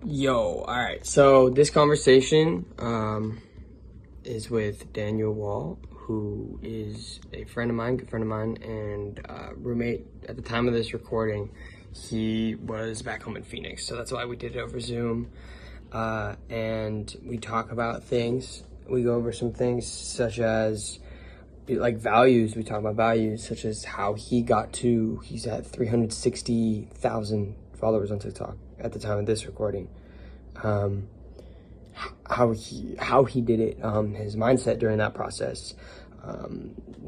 Yo, all right. So this conversation is with Daniel Wall, who is a friend of mine, good friend of mine, and roommate at the time of this recording. He was back home in Phoenix, so that's why we did it over Zoom. And we talk about things. We go over some things such as like values. We talk about values such as how he's at 360,000 followers on TikTok at the time of this recording. um, how he did it, his mindset during that process,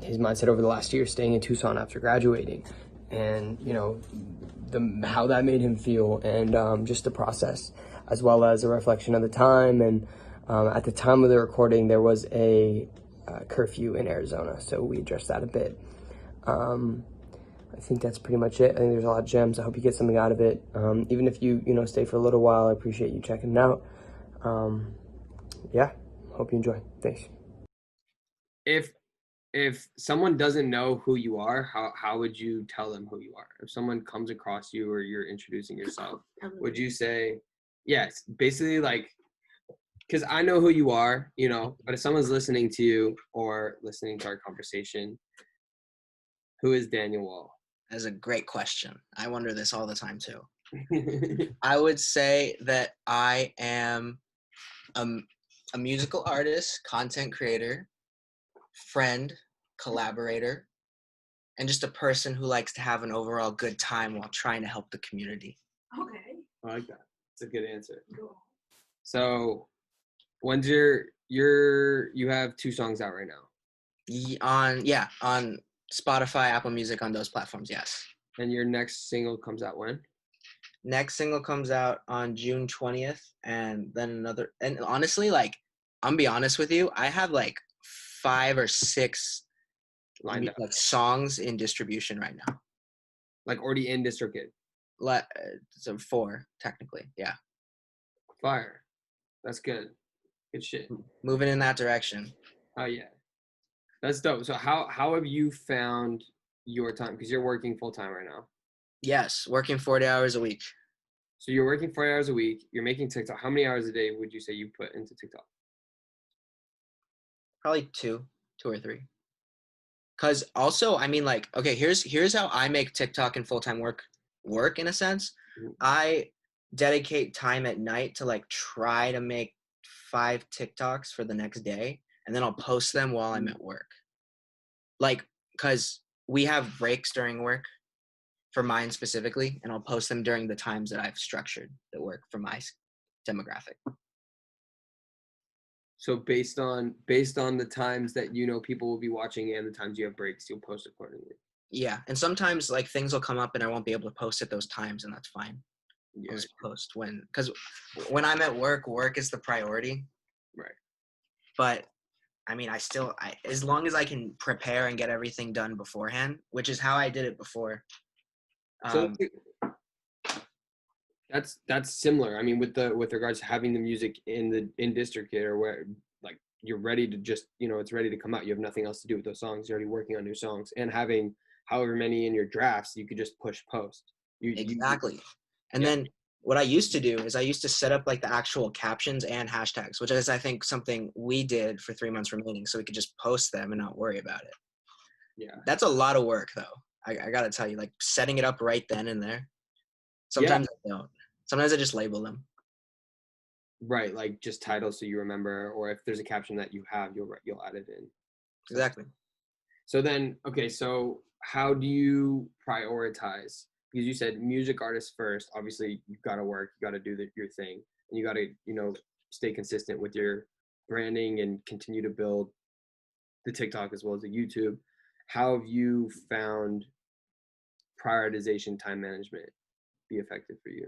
his mindset over the last year, staying in Tucson after graduating, and how that made him feel, and just the process, as well as a reflection of the time. And at the time of the recording, there was a curfew in Arizona, so we addressed that a bit. I think that's pretty much it. I think there's a lot of gems. I hope you get something out of it. Even if you stay for a little while, I appreciate you checking it out. Yeah, hope you enjoy. Thanks. If someone doesn't know who you are, how would you tell them who you are? If someone comes across you or you're introducing yourself, would you say, yes, basically like, because I know who you are, but if someone's listening to you or listening to our conversation, who is Daniel Wall? That's a great question. I wonder this all the time too. I would say that I am a musical artist, content creator, friend, collaborator, and just a person who likes to have an overall good time while trying to help the community. Okay. I like that. It's a good answer. Cool. So, when's you have 2 songs out right now? On Spotify, Apple Music, on those platforms, yes. And your next single comes out when? Next single comes out on June 20th, and then another. And honestly, like, I'm be honest with you, I have like 5 or 6 Lined up. like songs in distribution right now. Like already in DistroKid? So 4 technically, yeah. Fire. That's good. Good shit. Moving in that direction. Oh yeah, that's dope. So how have you found your time? Because you're working full time right now. Yes, working 40 hours a week. So you're working 40 hours a week. You're making TikTok. How many hours a day would you say you put into TikTok? Probably 2 or 3. Cause also, I mean, like, okay, here's how I make TikTok and full-time work in a sense. Mhm. I dedicate time at night to like try to make 5 TikToks for the next day, and then I'll post them while I'm at work. Like, cause we have breaks during work for mine specifically, and I'll post them during the times that I've structured the work for my demographic. So based on the times that people will be watching and the times you have breaks, you'll post accordingly. Yeah, and sometimes like things will come up and I won't be able to post at those times, and that's fine. Yeah. I'll just post because when I'm at work, work is the priority. Right. But I mean, as long as I can prepare and get everything done beforehand, which is how I did it before. So that's similar. I mean, with regards to having the music in DistroKid, or where like you're ready to just it's ready to come out. You have nothing else to do with those songs. You're already working on new songs, and having however many in your drafts, you could just push post. Exactly. And Yeah. then what I used to do is I used to set up like the actual captions and hashtags, which is I think something we did for 3 months remaining, so we could just post them and not worry about it. Yeah. That's a lot of work though. I gotta tell you, like setting it up right then and there. Sometimes I don't. Sometimes I just label them. Right, like just titles so you remember, or if there's a caption that you have, you'll add it in. Exactly. So then, okay, so how do you prioritize? Because you said music artist first. Obviously, you've got to work, you got to do your thing, and you got to stay consistent with your branding and continue to build the TikTok as well as the YouTube. How have you found prioritization, time management be effective for you?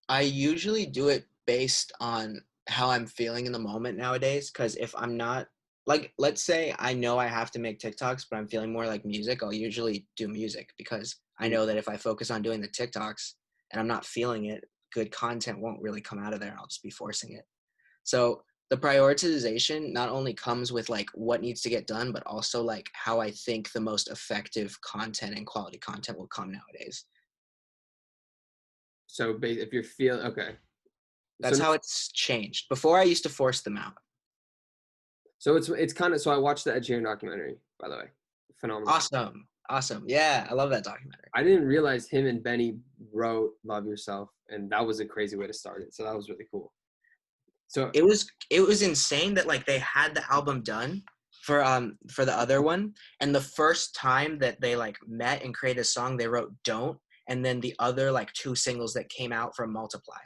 I usually do it based on how I'm feeling in the moment nowadays. Because if I'm not, like, let's say I know I have to make TikToks, but I'm feeling more like music, I'll usually do music because I know that if I focus on doing the TikToks and I'm not feeling it, good content won't really come out of there. I'll just be forcing it. So the prioritization not only comes with like what needs to get done, but also like how I think the most effective content and quality content will come nowadays. So if you're feeling okay, That's so how it's changed. Before I used to force them out. so it's kind of, so I watched the Ed Sheeran documentary, by the way, phenomenal. Awesome. Yeah, I love that documentary. I didn't realize him and Benny wrote "Love Yourself," and that was a crazy way to start it. So that was really cool. So It was insane that like they had the album done for the other one, and the first time that they like met and created a song, they wrote "Don't," and then the other like 2 singles that came out from Multiply,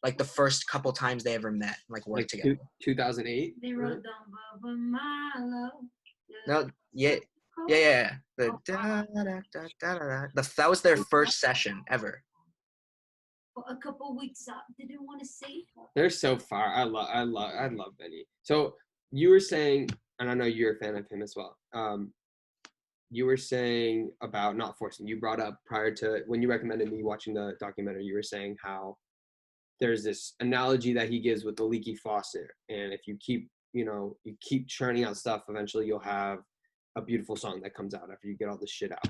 like the first couple times they ever met, like worked together. 2008. They wrote down Baba My Love. No, yeah. The da, da, da, da, da, da. That was their first session ever. For a couple weeks I didn't want to say her. They're so far. I love Benny. So you were saying, and I know you're a fan of him as well. You were saying about not forcing. You brought up prior to when you recommended me watching the documentary. You were saying how there's this analogy that he gives with the leaky faucet, and if you keep churning out stuff, eventually you'll have a beautiful song that comes out after you get all this shit out.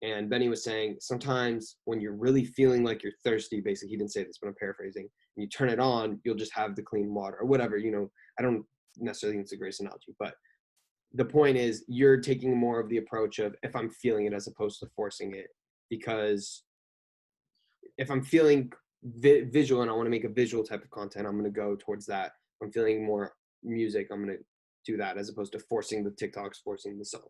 And Benny was saying sometimes when you're really feeling like you're thirsty, basically, he didn't say this, but I'm paraphrasing, and you turn it on, you'll just have the clean water or whatever, I don't necessarily think it's the greatest analogy, but the point is you're taking more of the approach of if I'm feeling it as opposed to forcing it, because if I'm feeling visual and I want to make a visual type of content, I'm going to go towards that. If I'm feeling more music, I'm going to do that as opposed to forcing the TikToks, forcing the songs.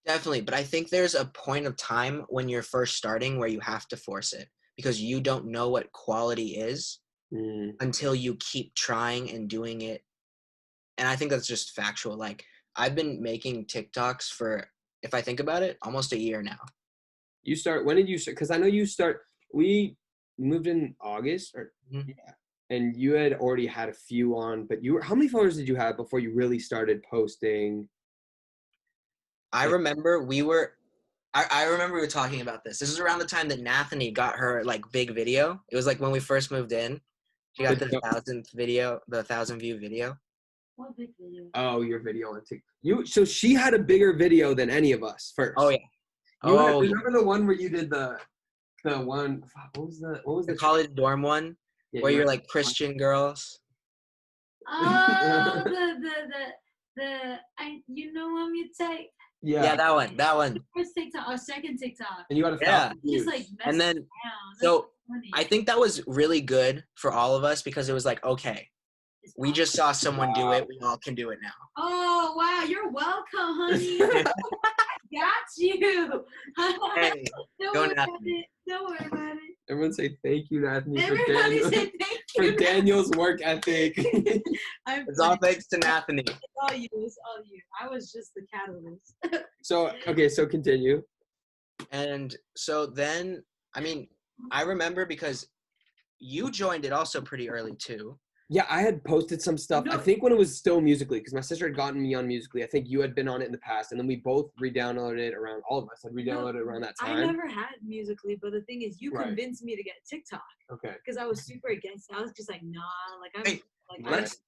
Definitely, but I think there's a point of time when you're first starting where you have to force it because you don't know what quality is until you keep trying and doing it. And I think that's just factual. Like I've been making TikToks for, if I think about it, almost a year now. When did you start? Because I know we moved in August yeah, and you had already had a few on, but how many followers did you have before you really started posting? I remember we were talking about this. This is around the time that Nathany got her like big video. It was like when we first moved in. She got the 1,000 view video. What big video? Oh, your video on TikTok. So she had a bigger video than any of us first. Oh yeah. Remember the one where you did the one? What was the college dorm one? Yeah, where you're like Christian girls. Oh, you know I'm your type. Yeah, that one. First TikTok, our second TikTok. And you got a just like and then so I think that was really good for all of us because it was like, okay, we just saw someone do it. We all can do it now. Oh wow, you're welcome, honey. Got you. Hey, Don't worry about it. Everyone say thank you, Nathany, Everybody say thank you for Daniel's work ethic. It's all thanks to Nathany. It's all you. I was just the catalyst. So continue. And so then, I mean, I remember because you joined it also pretty early too. Yeah, I had posted some stuff. No. I think when it was still Musical.ly, because my sister had gotten me on Musical.ly. I think you had been on it in the past, and then we both re-downloaded it around. All of us had re-downloaded it around that time. I never had Musical.ly, but the thing is, you convinced me to get TikTok. Okay. Because I was super against it. I was just like, nah.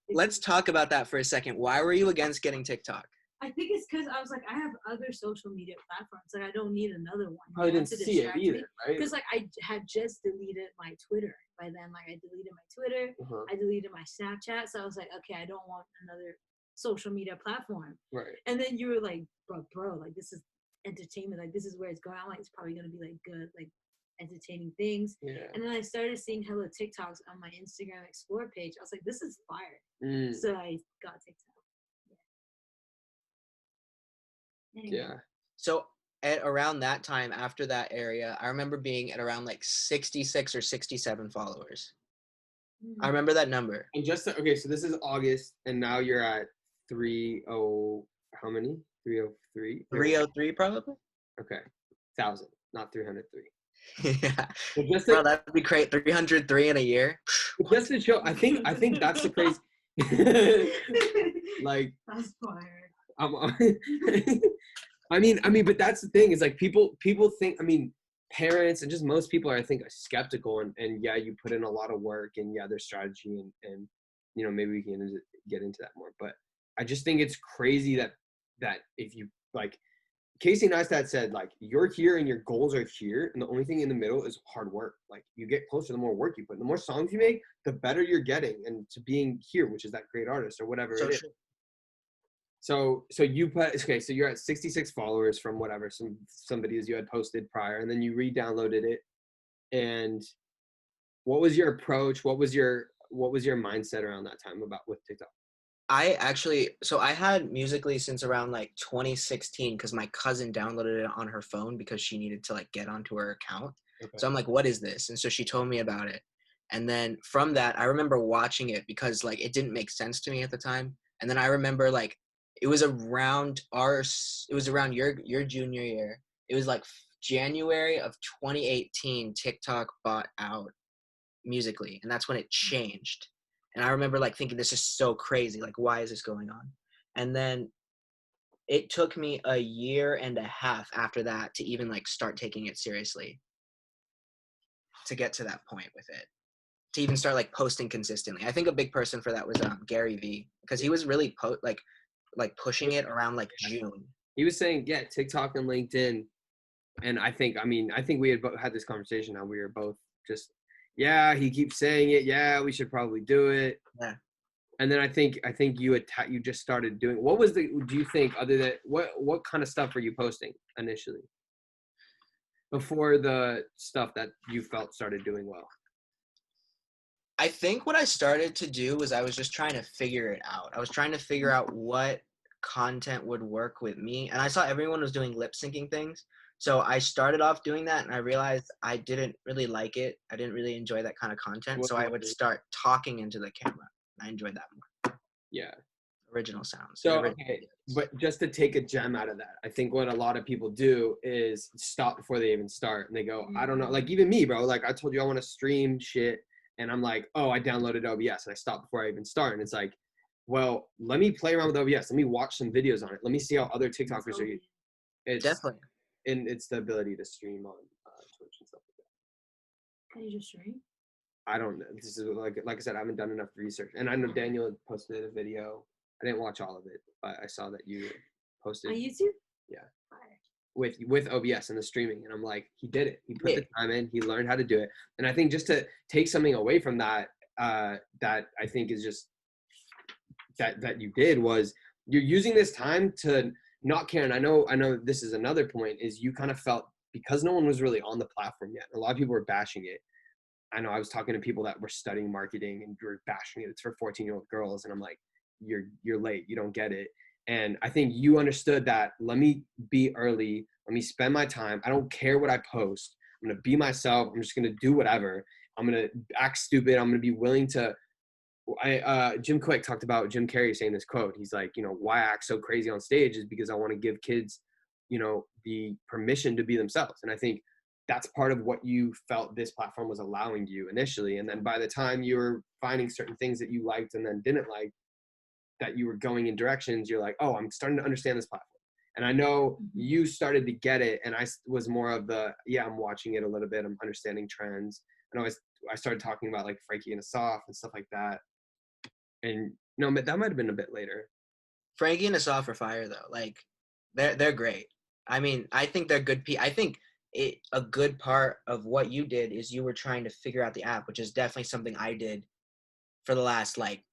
Let's talk about that for a second. Why were you against getting TikTok? I think it's because I was like, I have other social media platforms. Like, I don't need another one. I didn't see it either, right? Because, like, I had just deleted my Twitter. By then, like, I deleted my Twitter. I deleted my Snapchat. So I was like, okay, I don't want another social media platform. Right. And then you were like, bro, like, this is entertainment. Like, this is where it's going. I'm like, it's probably going to be, like, good, like, entertaining things. Yeah. And then I started seeing hella TikToks on my Instagram Explore page. I was like, this is fire. So I got TikTok. Anyway. Yeah. So at around that time, after that area, I remember being at around like 66 or 67 followers. I remember that number. And okay, so this is August, and now you're at 30. How many? 303. 303 probably. Okay, 1,000, not 303. Yeah. Bro, that would be great. 303 in a year. Just to show, I think that's the crazy. Like. That's fire. I mean, but that's the thing is like people think, I mean, parents and just most people are skeptical and yeah, you put in a lot of work and yeah, there's strategy and maybe we can get into that more, but I just think it's crazy that if you like Casey Neistat said, like, you're here and your goals are here, and the only thing in the middle is hard work. Like, you get closer the more work you put. The more songs you make, the better you're getting and to being here, which is that great artist or whatever So it is. true. So you put, okay, so you're at 66 followers from whatever, some videos you had posted prior, and then you re-downloaded it. And what was your approach? What was your mindset around that time about with TikTok? I had Musical.ly since around like 2016 because my cousin downloaded it on her phone because she needed to like get onto her account. Okay. So I'm like, what is this? And so she told me about it. And then from that, I remember watching it because like it didn't make sense to me at the time. And then I remember like it was around your junior year. It was like January of 2018, TikTok bought out Musical.ly, and that's when it changed. And I remember like thinking, this is so crazy. Like, why is this going on? And then it took me a year and a half after that to even like start taking it seriously, to get to that point with it, to even start like posting consistently. I think a big person for that was Gary Vee, because he was really like pushing it around like June. He was saying, yeah, TikTok and LinkedIn. And I think we had this conversation how we were both just, yeah, he keeps saying it. Yeah, we should probably do it. Yeah. And then I think you just started doing, do you think, other than, what kind of stuff were you posting initially before the stuff that you felt started doing well? I think what I started to do was I was just trying to figure it out. I was trying to figure out what content would work with me. And I saw everyone was doing lip syncing things. So I started off doing that, and I realized I didn't really like it. I didn't really enjoy that kind of content. So I would start talking into the camera. I enjoyed that more. Yeah. Original sounds. So, okay, but just to take a gem out of that, I think what a lot of people do is stop before they even start. And they go, I don't know. Like, even me, bro. Like, I told you I want to stream shit. And I'm like, oh, I downloaded OBS. And I stopped before I even start. And it's like, well, let me play around with OBS. Let me watch some videos on it. Let me see how other TikTokers are using it. It's definitely. And it's the ability to stream on Twitch and stuff like that. Can you just stream? I don't know. This is like I said, I haven't done enough research. And I know Daniel had posted a video. I didn't watch all of it, but I saw that you posted On YouTube? Yeah. Fire. With OBS and the streaming. And I'm like, he did it. He put the time in. He learned how to do it. And I think just to take something away from that, that I think is just that you did was you're using this time to not care. And I know this is another point, is you kind of felt, because no one was really on the platform yet, a lot of people were bashing it. I know I was talking to people that were studying marketing and were bashing it. It's for 14-year-old girls. And I'm like, you're late. You don't get it. And I think you understood that. Let me be early. Let me spend my time. I don't care what I post. I'm going to be myself. I'm just going to do whatever. I'm going to act stupid. I'm going to be willing to, Jim Quick talked about Jim Carrey saying this quote. He's like, why I act so crazy on stage is because I want to give kids, the permission to be themselves. And I think that's part of what you felt this platform was allowing you initially. And then by the time you were finding certain things that you liked and then didn't like, that you were going in directions, you're like, oh, I'm starting to understand this platform. And I know you started to get it. And I was more of the, I'm watching it a little bit. I'm understanding trends. And I started talking about like Frankie and Asaf and stuff like that. And no, but that might've been a bit later. Frankie and Asaf are fire though. Like they're great. I mean, I think they're good. I think a good part of what you did is you were trying to figure out the app, which is definitely something I did for the last like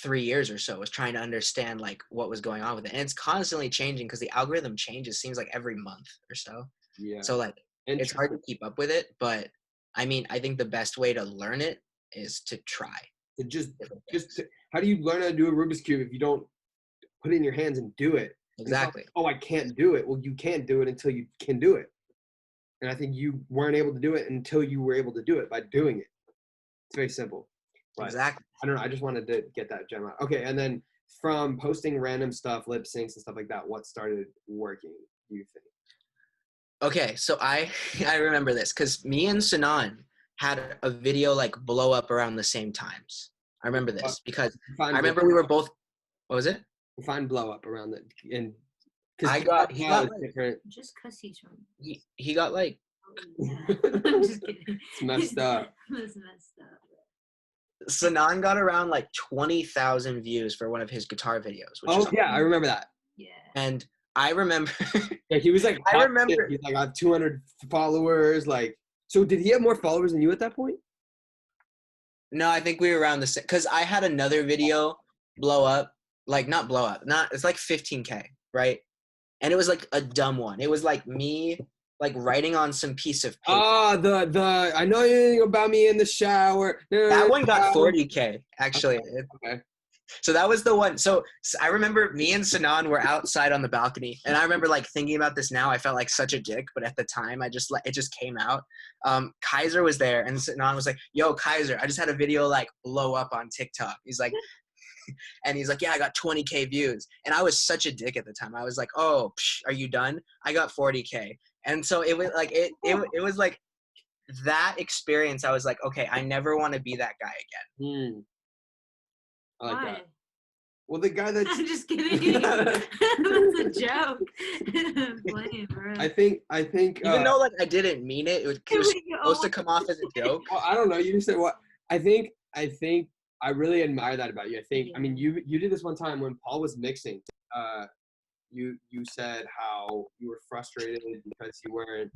3 years or so, was trying to understand like what was going on with it. And it's constantly changing because the algorithm changes, seems like every month or so. Yeah. So like it's hard to keep up with it. But I mean, I think the best way to learn it is to try. How do you learn how to do a Rubik's Cube if you don't put it in your hands and do it? Exactly. Like, oh, I can't do it. Well, you can't do it until you can do it. And I think you weren't able to do it until you were able to do it by doing it. It's very simple. But exactly. I don't know. I just wanted to get that gem out. Okay. And then from posting random stuff, lip syncs and stuff like that, what started working, do you think? Okay. So I remember this because me and Sinan had a video like blow up around the same times. I remember this because I remember we were both, what was it? Define blow up around that. And he got like, different. Just cuss each one. He got like, I'm just kidding. It's messed up. It's messed up. Sinan got around like 20,000 views for one of his guitar videos. I remember that. Yeah. And I remember. Yeah, he was like, I hot shit. remember. He's like, I have 200 followers. Like, so did he have more followers than you at that point? No, I think we were around the same. Because I had another video blow up, like not blow up, not it's like 15K, right? And it was like a dumb one. It was like me like writing on some piece of paper. Ah, the I know anything about me in the shower. That one got 40K actually. Okay. So that was the one. So I remember me and Sanan were outside on the balcony, and I remember like thinking about this now. I felt like such a dick, but at the time, I just it just came out. Kaiser was there, and Sanan was like, "Yo, Kaiser, I just had a video like blow up on TikTok." He's like, and he's like, "Yeah, I got 20K views," and I was such a dick at the time. I was like, "Oh, are you done?" I got 40K, and so it was like it was like that experience. I was like, okay, I never want to be that guy again. I like Why? that. Well, the guy that's I'm just kidding. That's a joke. Playing, bro. I think Even though like I didn't mean it, it was supposed to come off as a joke. well, I don't know. You just said what? I think I really admire that about you. I mean, you did this one time when Paul was mixing. You said how you were frustrated because you weren't,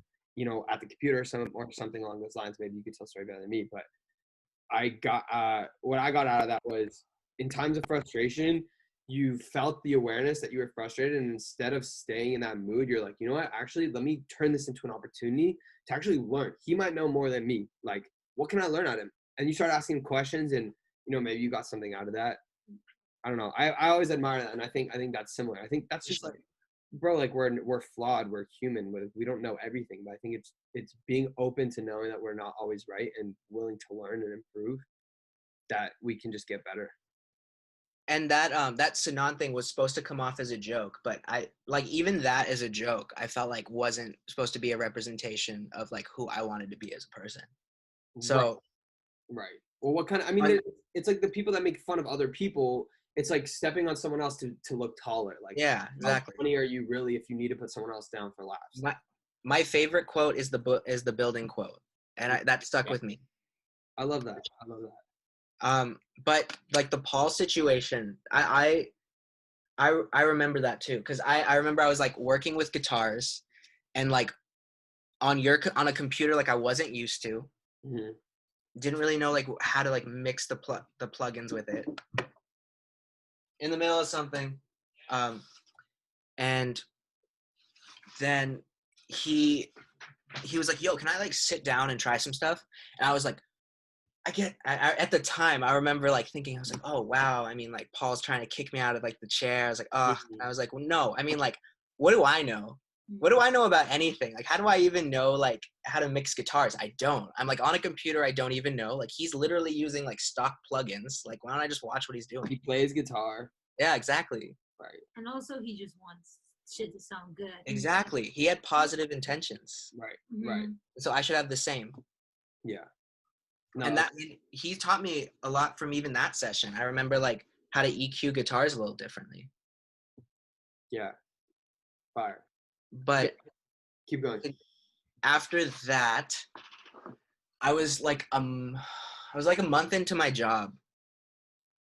at the computer or something along those lines. Maybe you could tell the story better than me, but I got what I got out of that was in times of frustration, you felt the awareness that you were frustrated, and instead of staying in that mood, you're like, you know what? Actually, let me turn this into an opportunity to actually learn. He might know more than me. Like, what can I learn out of him? And you start asking questions, and maybe you got something out of that. I don't know. I always admire that, and I think that's similar. I think that's just like, bro, like we're flawed, we're human, we don't know everything. But I think it's being open to knowing that we're not always right and willing to learn and improve, that we can just get better. And that Sanan thing was supposed to come off as a joke, but I like even that as a joke, I felt like wasn't supposed to be a representation of like who I wanted to be as a person. So right. Well, what kind of? I mean, it's like the people that make fun of other people. It's like stepping on someone else to look taller. Like, yeah, exactly. How funny are you really if you need to put someone else down for laughs? My favorite quote is the building quote, and that stuck with me. I love that. But like the Paul situation, I remember that too, because I remember I was like working with guitars, and like on a computer like I wasn't used to, didn't really know like how to like mix the plugins with it. In the middle of something, and then he was like, "Yo, can I like sit down and try some stuff?" And I was like, at the time, I remember like thinking, I was like, oh, wow. I mean, like Paul's trying to kick me out of like the chair. I was like, oh, I was like, well, no, I mean, like, what do I know? What do I know about anything? Like, how do I even know like how to mix guitars? I don't. I'm like on a computer. I don't even know. Like he's literally using like stock plugins. Like, why don't I just watch what he's doing? He plays guitar. Yeah, exactly. Right. And also he just wants shit to sound good. Exactly. He had positive intentions. Right. Mm-hmm. Right. So I should have the same. Yeah. No, and he taught me a lot from even that session. I remember like how to EQ guitars a little differently. Yeah. Fire. But keep going. After that, I was like a month into my job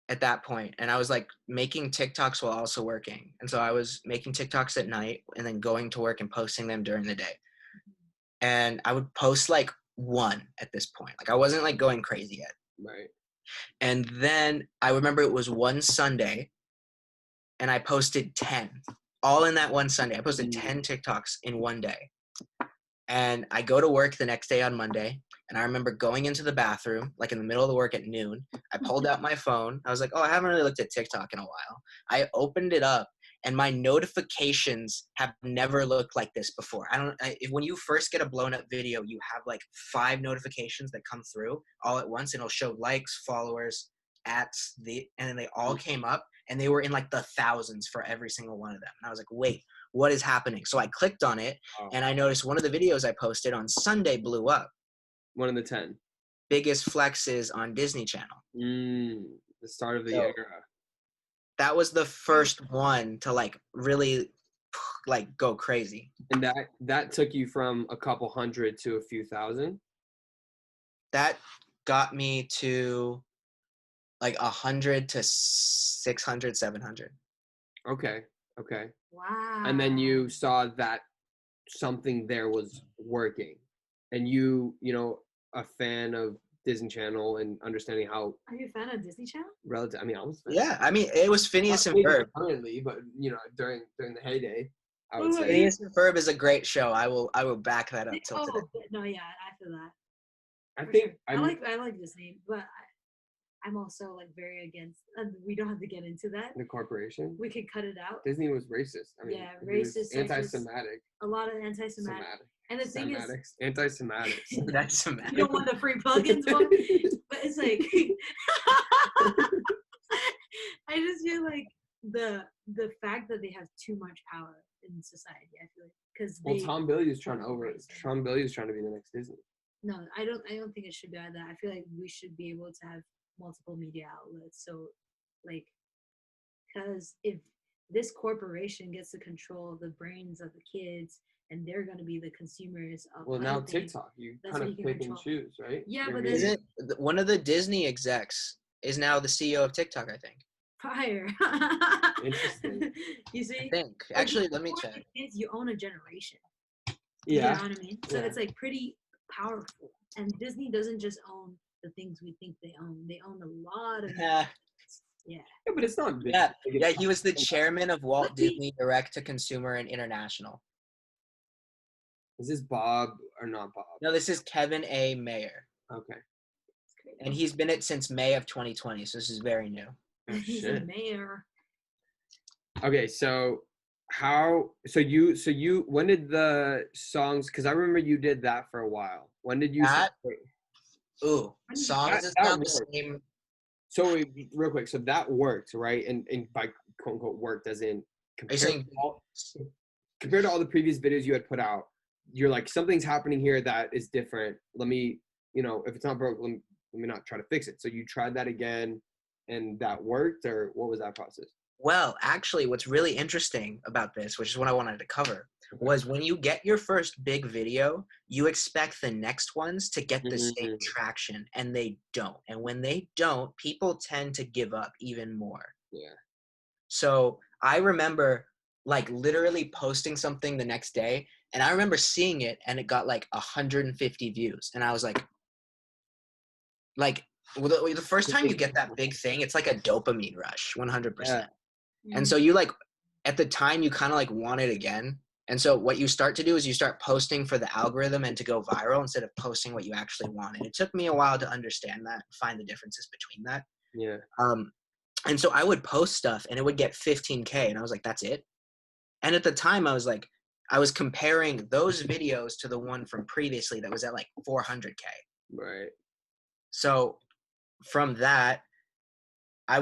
at that point, and I was like making TikToks while also working. And so I was making TikToks at night and then going to work and posting them during the day. And I would post like one at this point. Like I wasn't like going crazy yet. Right. And then I remember it was one Sunday and I posted 10 all in that one Sunday. I posted 10 TikToks in one day. And I go to work the next day on Monday, and I remember going into the bathroom, like in the middle of the work at noon. I pulled out my phone. I was like, oh, I haven't really looked at TikTok in a while. I opened it up, and my notifications have never looked like this before. When you first get a blown up video, you have like 5 notifications that come through all at once, and it'll show likes, followers, and then they all came up, and they were in like the thousands for every single one of them. And I was like, wait, what is happening? So I clicked on it, and I noticed one of the videos I posted on Sunday blew up. One of the 10. Biggest flexes on Disney Channel. The start of the era. That was the first one to like really like go crazy. And that took you from a couple hundred to a few thousand? That got me to like 100 to 600, 700. Okay. Okay. Wow. And then you saw that something there was working, and you know, a fan of Disney Channel and understanding how Are you a fan of Disney Channel? relative. I mean, I was a fan. Yeah, I mean, it was Phineas and Ferb. Currently, but you know, during the heyday, I would Oh, say. Phineas and Ferb is a great show. I will back that up till today. No, yeah, I feel that. I For think sure. I like Disney, but I'm also like very against. We don't have to get into that. the corporation. We could cut it out. Disney was racist. I mean, Yeah, he was racist, sexist, anti-Semitic. A lot of anti-Semitic. And the thing is, anti-Semitics. That's you Semitic. don't want the free plugins one, but it's like I just feel like the fact that they have too much power in society. I feel like because Well, Tom Billy is trying to be the next Disney. No, I don't think it should be like that. I feel like we should be able to have multiple media outlets. So, like, because if this corporation gets to control the brains of the kids and they're going to be the consumers of Well, now anything, TikTok, you that's kind what of you can pick and control. choose, right? Yeah, Your but media. Isn't one of the Disney execs is now the CEO of TikTok? I think. fire. Interesting. You I see, think. Actually, let me check. Kids, you own a generation. You Yeah. know what I mean? So Yeah. it's like pretty powerful. And Disney doesn't just own the things we think they own. They own a lot of Yeah. yeah. Yeah, but it's not big. Yeah, Like, it's yeah. not He was the big. chairman of Walt But he- Disney Direct to Consumer and International. Is this Bob or not Bob? No, this is Kevin A. Mayer, Okay. It's crazy. and he's been it since May of 2020. So this is very new. Oh, He's a shit. mayor. Okay, so you when did the songs, because I remember you did that for a while. When did you That- wait, Ooh, songs is not the worked. same. so wait, real quick, so that worked, right? And by quote unquote worked as in Are you saying compared to all the previous videos you had put out, you're like, something's happening here that is different. Let me, you know, if it's not broke, let me not try to fix it. So you tried that again and that worked, or what was that process? Well, actually, what's really interesting about this, which is what I wanted to cover, was when you get your first big video, you expect the next ones to get the same traction, and they don't. And when they don't, people tend to give up even more. Yeah. So I remember like literally posting something the next day, and I remember seeing it, and it got like 150 views, and I was like, well, the first time you get that big thing, it's like a dopamine rush, 100%. Yeah. And so you like, at the time, you kind of like want it again. And so what you start to do is you start posting for the algorithm and to go viral instead of posting what you actually want. And it took me a while to understand that, find the differences between that. Yeah. And so I would post stuff and it would get 15K. And I was like, that's it. And at the time I was like, I was comparing those videos to the one from previously that was at like 400K. Right. So from that, I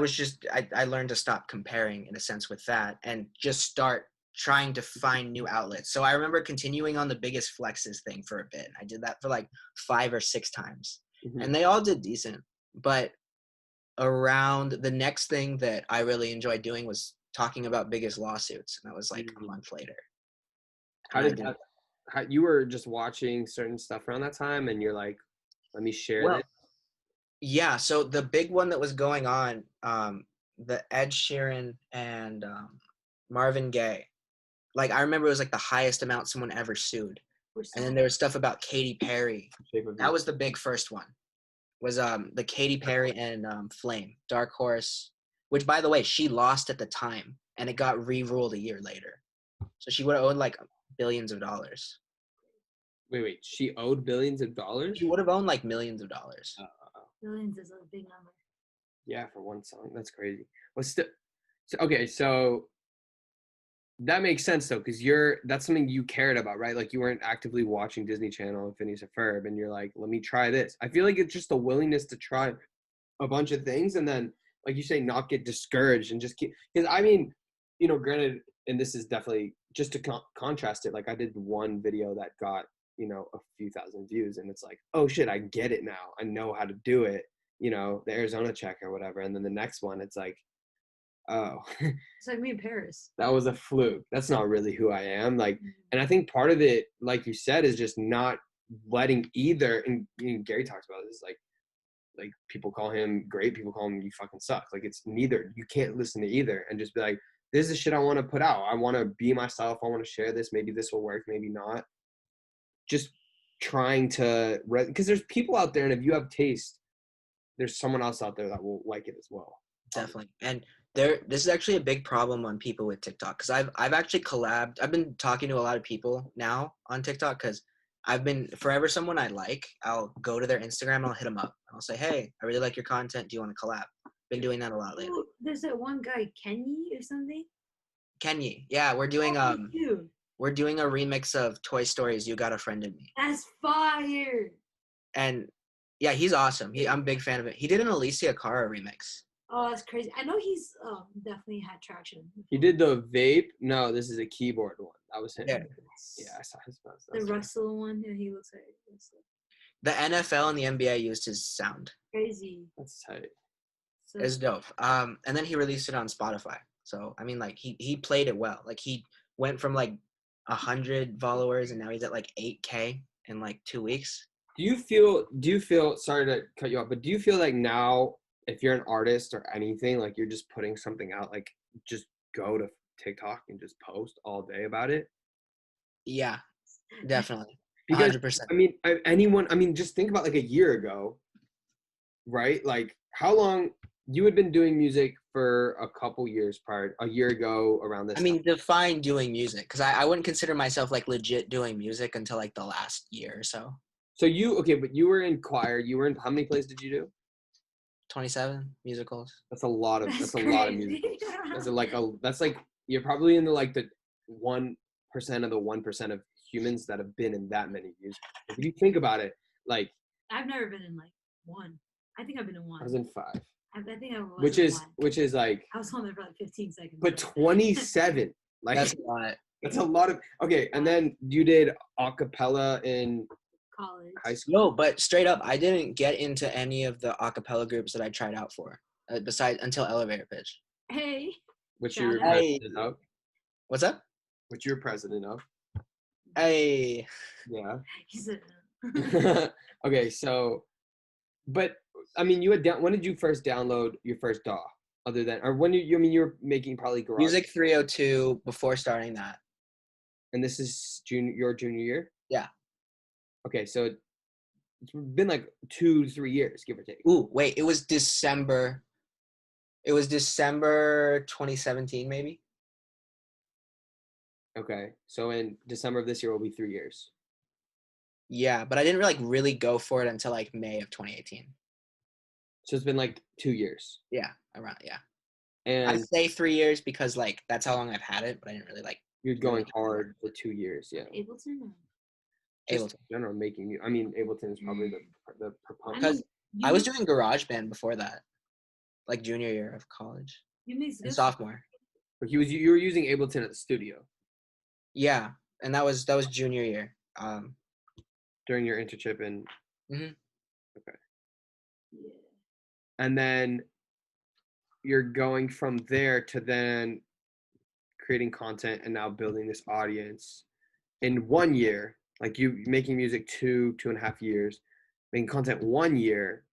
learned to stop comparing in a sense with that and just start trying to find new outlets. So I remember continuing on the Biggest Flexes thing for a bit. I did that for like 5 or 6 times and they all did decent. But around the next thing that I really enjoyed doing was talking about Biggest Lawsuits. And that was like a month later. How did that, how you were just watching certain stuff around that time and you're like, let me share this? Yeah, so the big one that was going on, the Ed Sheeran and Marvin Gaye, like I remember it was like the highest amount someone ever sued. And then there was stuff about Katy Perry. That was the big first one. Was the Katy Perry and Flame, Dark Horse, which by the way, she lost at the time and it got re-ruled a year later. So she would have owed like billions of dollars. Wait, she owed billions of dollars? She would have owned like millions of dollars. Billions is a big number. Yeah, for one song. That's crazy. Well, so that makes sense though, because that's something you cared about, right? Like you weren't actively watching Disney Channel and Phineas and Ferb, and you're like, let me try this. I feel like it's just a willingness to try a bunch of things, and then, like you say, not get discouraged and just keep. Because I mean, you know, granted, and this is definitely just to contrast it. Like I did one video that got, you know, a few thousand views, and it's like, oh shit, I get it now. I know how to do it. You know, the Arizona check or whatever, and then the next one, it's like, oh, It's like me in Paris. that was a fluke. That's not really who I am. Like, and I think part of it, like you said, is just not letting either. And Gary talks about this, like people call him great, people call him you fucking suck. Like it's neither. You can't listen to either and just be like, this is the shit I want to put out. I want to be myself. I want to share this. Maybe this will work, maybe not. Just trying to, because there's people out there, and if you have taste, there's someone else out there that will like it as well. Definitely. And this is actually a big problem on people with TikTok, because I've actually collabed. I've been talking to a lot of people now on TikTok, because I've been forever someone I like. I'll go to their Instagram, I'll hit them up. I'll say, hey, I really like your content. Do you want to collab? Been doing that a lot lately. Oh, there's that one guy, Kenny or something. Kenny, yeah, we're doing Dude, we're doing a remix of Toy Story's "You Got a Friend in Me," that's fire. and yeah, he's awesome. I'm a big fan of it. He did an Alicia Cara remix. Oh, that's crazy. I know he's definitely had traction. He did the vape. No, this is a keyboard one. That was him. Yeah. Yeah, I saw his post. The Russell one, yeah, he looks like Russell. The NFL and the NBA used his sound. Crazy. That's tight. So It's dope. And then he released it on Spotify. So I mean, like he played it well. Like he went from like 100 followers and now he's at like 8K in like 2 weeks. Do you feel, sorry to cut you off, but do you feel like now, if you're an artist or anything, like you're just putting something out, like just go to TikTok and just post all day about it? Yeah, definitely. Because 100%. I mean, just think about like a year ago, right? Like how long you had been doing music for a couple years prior, a year ago around this I mean, time. define doing music, because I wouldn't consider myself like legit doing music until like the last year or so. So but you were in choir. You were in, how many plays did you do? 27 musicals. That's a lot of that's a lot of crazy. music. That's like you're probably in the 1% of the 1% of humans that have been in that many musicals. If you think about it, like I've never been in like one. I think I've been in one. I was in 5, I think I was which in is one. like, I was on there for like 15 seconds. but 27, like That's a lot. that's a lot of. Okay, and then you did a cappella in college. high school. No, but straight up, I didn't get into any of the a cappella groups that I tried out for, besides until Elevator Pitch. Hey. Which you were Shout out. president of. What's up? Which you're president of. Hey. Yeah. He said, Okay, so, but I mean, you had when did you first download your first DAW? Other than, or when you you were making probably garage. Music 302 before starting that. And this is your junior year? Yeah. Okay, so it's been like 2 to 3 years, give or take. Ooh, wait, it was December 2017, maybe? Okay, so in December of this year will be 3 years. Yeah, but I didn't really go for it until like May of 2018. So it's been like 2 years. Yeah, around, yeah. I And say 3 years because like that's how long I've had it, but I didn't really like you're going hard for 2 years, yeah. Ableton? Or? able Just to. in general, making you. I mean, Ableton is probably the proponent. Because You I was mix- doing GarageBand before that, like junior year of college You mix and good sophomore. But you were using Ableton at the studio Yeah, and that was junior year. during your internship, and Yeah. and then you're going from there to then creating content and now building this audience in 1 year. Like you making music 2.5 years, making content 1 year,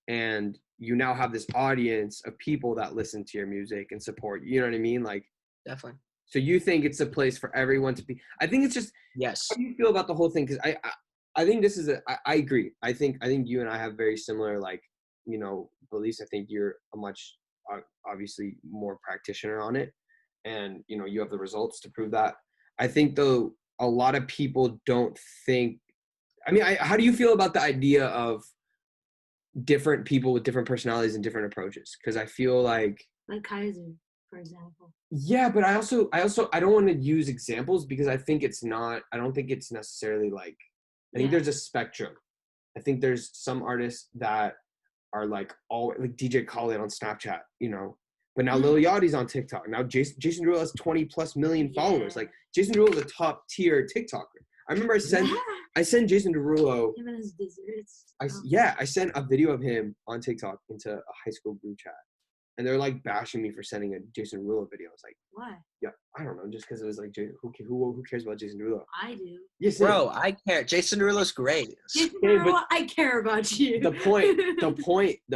and you now have this audience of people that listen to your music and support. You know what I mean? Like, Definitely. so you think it's a place for everyone to be. I think it's just, Yes. how do you feel about the whole thing? Because I think this is I agree. I think you and I have very similar, like, you know, beliefs. I think you're a much obviously more practitioner on it, and you know you have the results to prove that. I think though a lot of people don't think. I mean, how do you feel about the idea of different people with different personalities and different approaches? Because I feel like, Kaiser, for example. yeah, but I don't want to use examples because I think it's not. I don't think it's necessarily like. I think Yeah. there's a spectrum. I think there's some artists that are like all like DJ Khaled on Snapchat, you know. But now Lil Yachty's on TikTok. Now Jason Derulo has 20+ million followers. Yeah. Like Jason Derulo is a top tier TikToker. I remember I sent Jason Derulo. Him and his desserts. I sent a video of him on TikTok into a high school group chat, and they're like bashing me for sending a Jason Derulo video. I was like, Why? yeah, I don't know, just because it was like, who cares about Jason Derulo? I do. Yes, Bro, I care. Jason Derulo's great. Jason Okay, but Derulo, I care about you. the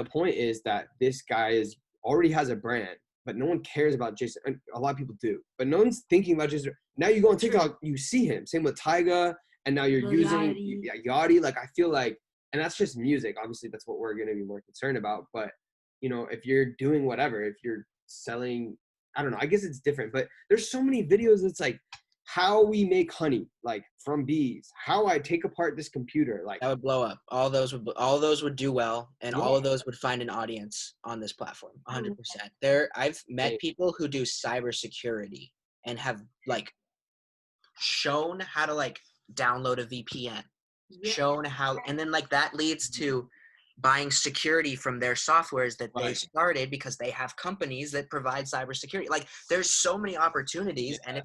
point is that this guy already has a brand, but no one cares about Jason. And a lot of people do, but no one's thinking about Jason. Now you go on TikTok, you see him. Same with Tyga, and now you're Lil using Yachty. Yachty. Like I feel like, and that's just music. Obviously, that's what we're going to be more concerned about. But you know, if you're doing whatever, if you're selling, I don't know. I guess it's different. But there's so many videos. It's like how we make honey, like from bees. How I take apart this computer, like. That would blow up. All those would do well, and all of those would find an audience on this platform. 100%. I've met people who do cybersecurity and have like shown how to like download a VPN, shown how, and then like that leads to buying security from their softwares that they started because they have companies that provide cybersecurity. Like there's so many opportunities, and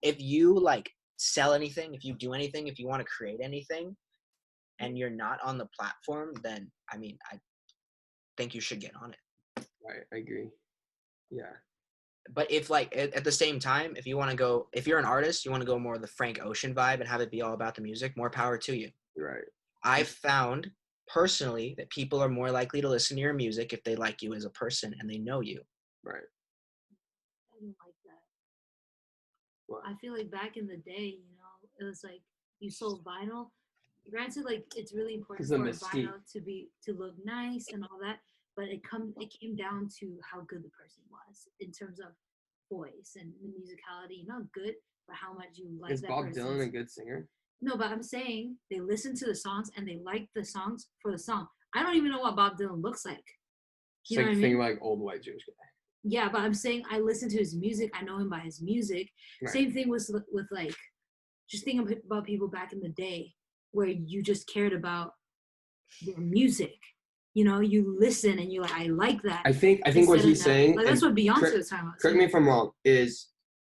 if you like sell anything, if you do anything, if you want to create anything, and you're not on the platform, then I mean, I think you should get on it. Right, I agree. Yeah. But if like at the same time, if you're an artist, you want to go more of the Frank Ocean vibe and have it be all about the music, more power to you. Right. I've found personally that people are more likely to listen to your music if they like you as a person and they know you. Right. I don't like that. What? I feel like back in the day, it was like you sold vinyl. Granted, like it's really important for a vinyl to look nice and all that, but it came down to how good the person was in terms of voice and the musicality. Not good, but how much you like. Is Bob Dylan a good singer? No, but I'm saying they listen to the songs and they like the songs for the song. I don't even know what Bob Dylan looks like. You know what I mean? Like old white Jewish guy. Yeah, but I'm saying I listen to his music. I know him by his music. Right. Same thing with like, just thinking about people back in the day where you just cared about their music. You listen and you're like, I like that. I think what he's saying. Like that's what Beyonce was talking about. Correct me if I'm wrong.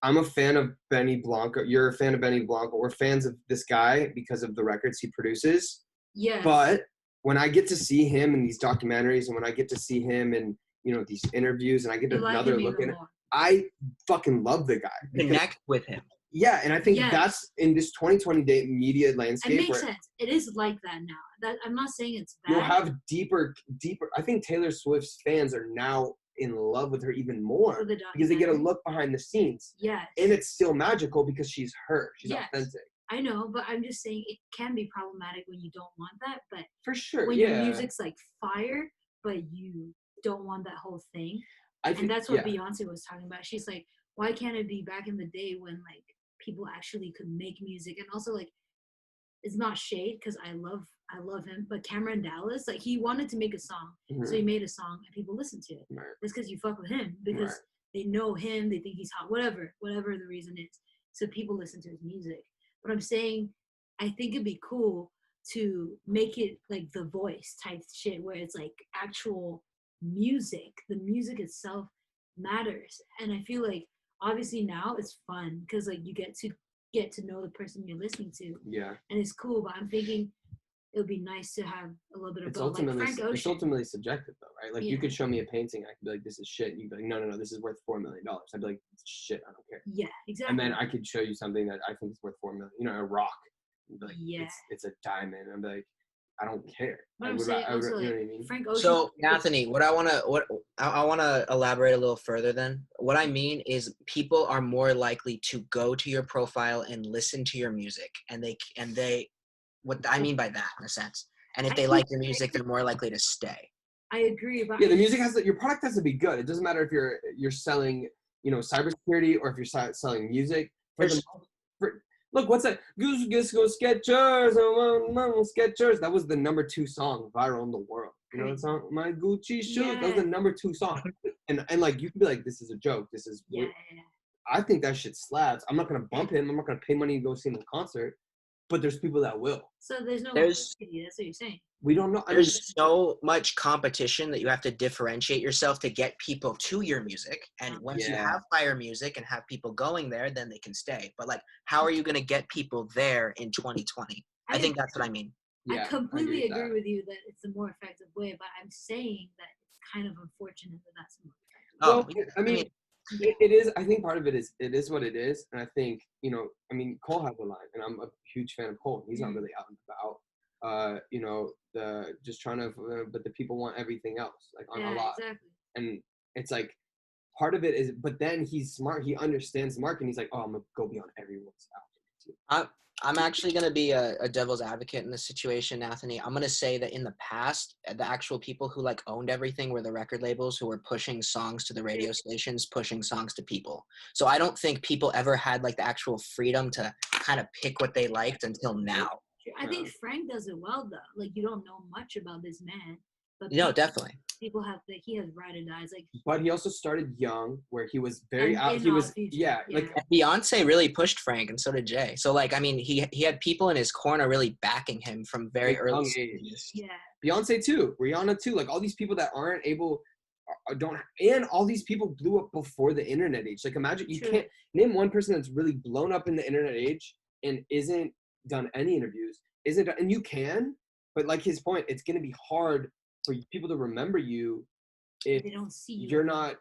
I'm a fan of Benny Blanco. You're a fan of Benny Blanco. We're fans of this guy because of the records he produces. Yeah. But when I get to see him in these documentaries and when I get to see him in these interviews and I get another look in it, I fucking love the guy. Connect with him. Yeah, and I think that's in this 2020 day media landscape. It makes sense. It is like that now. That I'm not saying it's bad. You'll have deeper. I think Taylor Swift's fans are now in love with her even more because they get a look behind the scenes. Yes. And it's still magical because she's her. She's authentic. I know, but I'm just saying it can be problematic when you don't want that. But for sure, when your music's like fire, but you don't want that whole thing. And that's what Beyonce was talking about. She's like, why can't it be back in the day when like people actually could make music? And also like, it's not shade because I love him, but Cameron Dallas, like he wanted to make a song, so he made a song and people listened to it. Right. It's because you fuck with him because they know him, they think he's hot, whatever the reason is. So people listen to his music. But I'm saying, I think it'd be cool to make it like The Voice type shit where it's like actual music. The music itself matters, and I feel like obviously now it's fun because like you get to know the person you're listening to. Yeah. And it's cool, but I'm thinking it would be nice to have a little bit of it's both. Like Frank Ocean. It's ultimately subjective though, right? Like you could show me a painting, I could be like, this is shit. And you'd be like, no, this is worth $4 million. I'd be like, shit, I don't care. Yeah, exactly. And then I could show you something that I think is worth $4 million, a rock. Like, it's a diamond. I'm like, I don't care. But I'm saying also, you know what I mean? Frank Ocean. So Anthony, I want to elaborate a little further. Then what I mean is, people are more likely to go to your profile and listen to your music, and they, what I mean by that in a sense. And if they like your music, they're more likely to stay. I agree, but the music your product has to be good. It doesn't matter if you're selling, cybersecurity or if you're selling music. Look, what's that? Goose go Skechers, Skechers. That was the #2 song viral in the world. You know that song? My Gucci shoes. Yeah. That was the #2 song. And like you can be like, this is a joke. This is. Yeah. I think that shit slaps. I'm not gonna bump him. I'm not gonna pay money to go see him in concert. But there's people that will. So there's that's what you're saying. We don't know. There's so much competition that you have to differentiate yourself to get people to your music. And once you have fire music and have people going there, then they can stay. But like, how are you going to get people there in 2020? I think that's what I mean. I completely agree with you that it's a more effective way, but I'm saying that it's kind of unfortunate that that's more effective. I mean, it is. I think part of it is what it is. And I think, Cole has a line, and I'm a huge fan of Cole. He's not really out and about. Just trying to, but the people want everything else, like on a lot. Exactly. And it's like, part of it is, but then he's smart. He understands the market. And he's like, oh, I'm gonna go be on everyone's album. I'm actually going to be a devil's advocate in this situation, Anthony. I'm going to say that in the past, the actual people who like owned everything were the record labels who were pushing songs to the radio stations, pushing songs to people. So I don't think people ever had like the actual freedom to kind of pick what they liked until now. I think Frank does it well though. Like you don't know much about this man, but No, definitely. people have that he has ride and dies. Like But he also started young, where he was very And out. in He was our future, yeah, yeah. like Beyonce really pushed Frank, and so did Jay. So like, I mean, he had people in his corner really backing him from very Like, early young stages. yeah, Beyonce too, Rihanna too. Like all these people that aren't able, don't, and all these people blew up before the internet age. Like imagine you True. can't name one person that's really blown up in the internet age and isn't done any interviews, isn't done, and you can, but like his point, it's gonna be hard for people to remember you if they don't see you. you're not,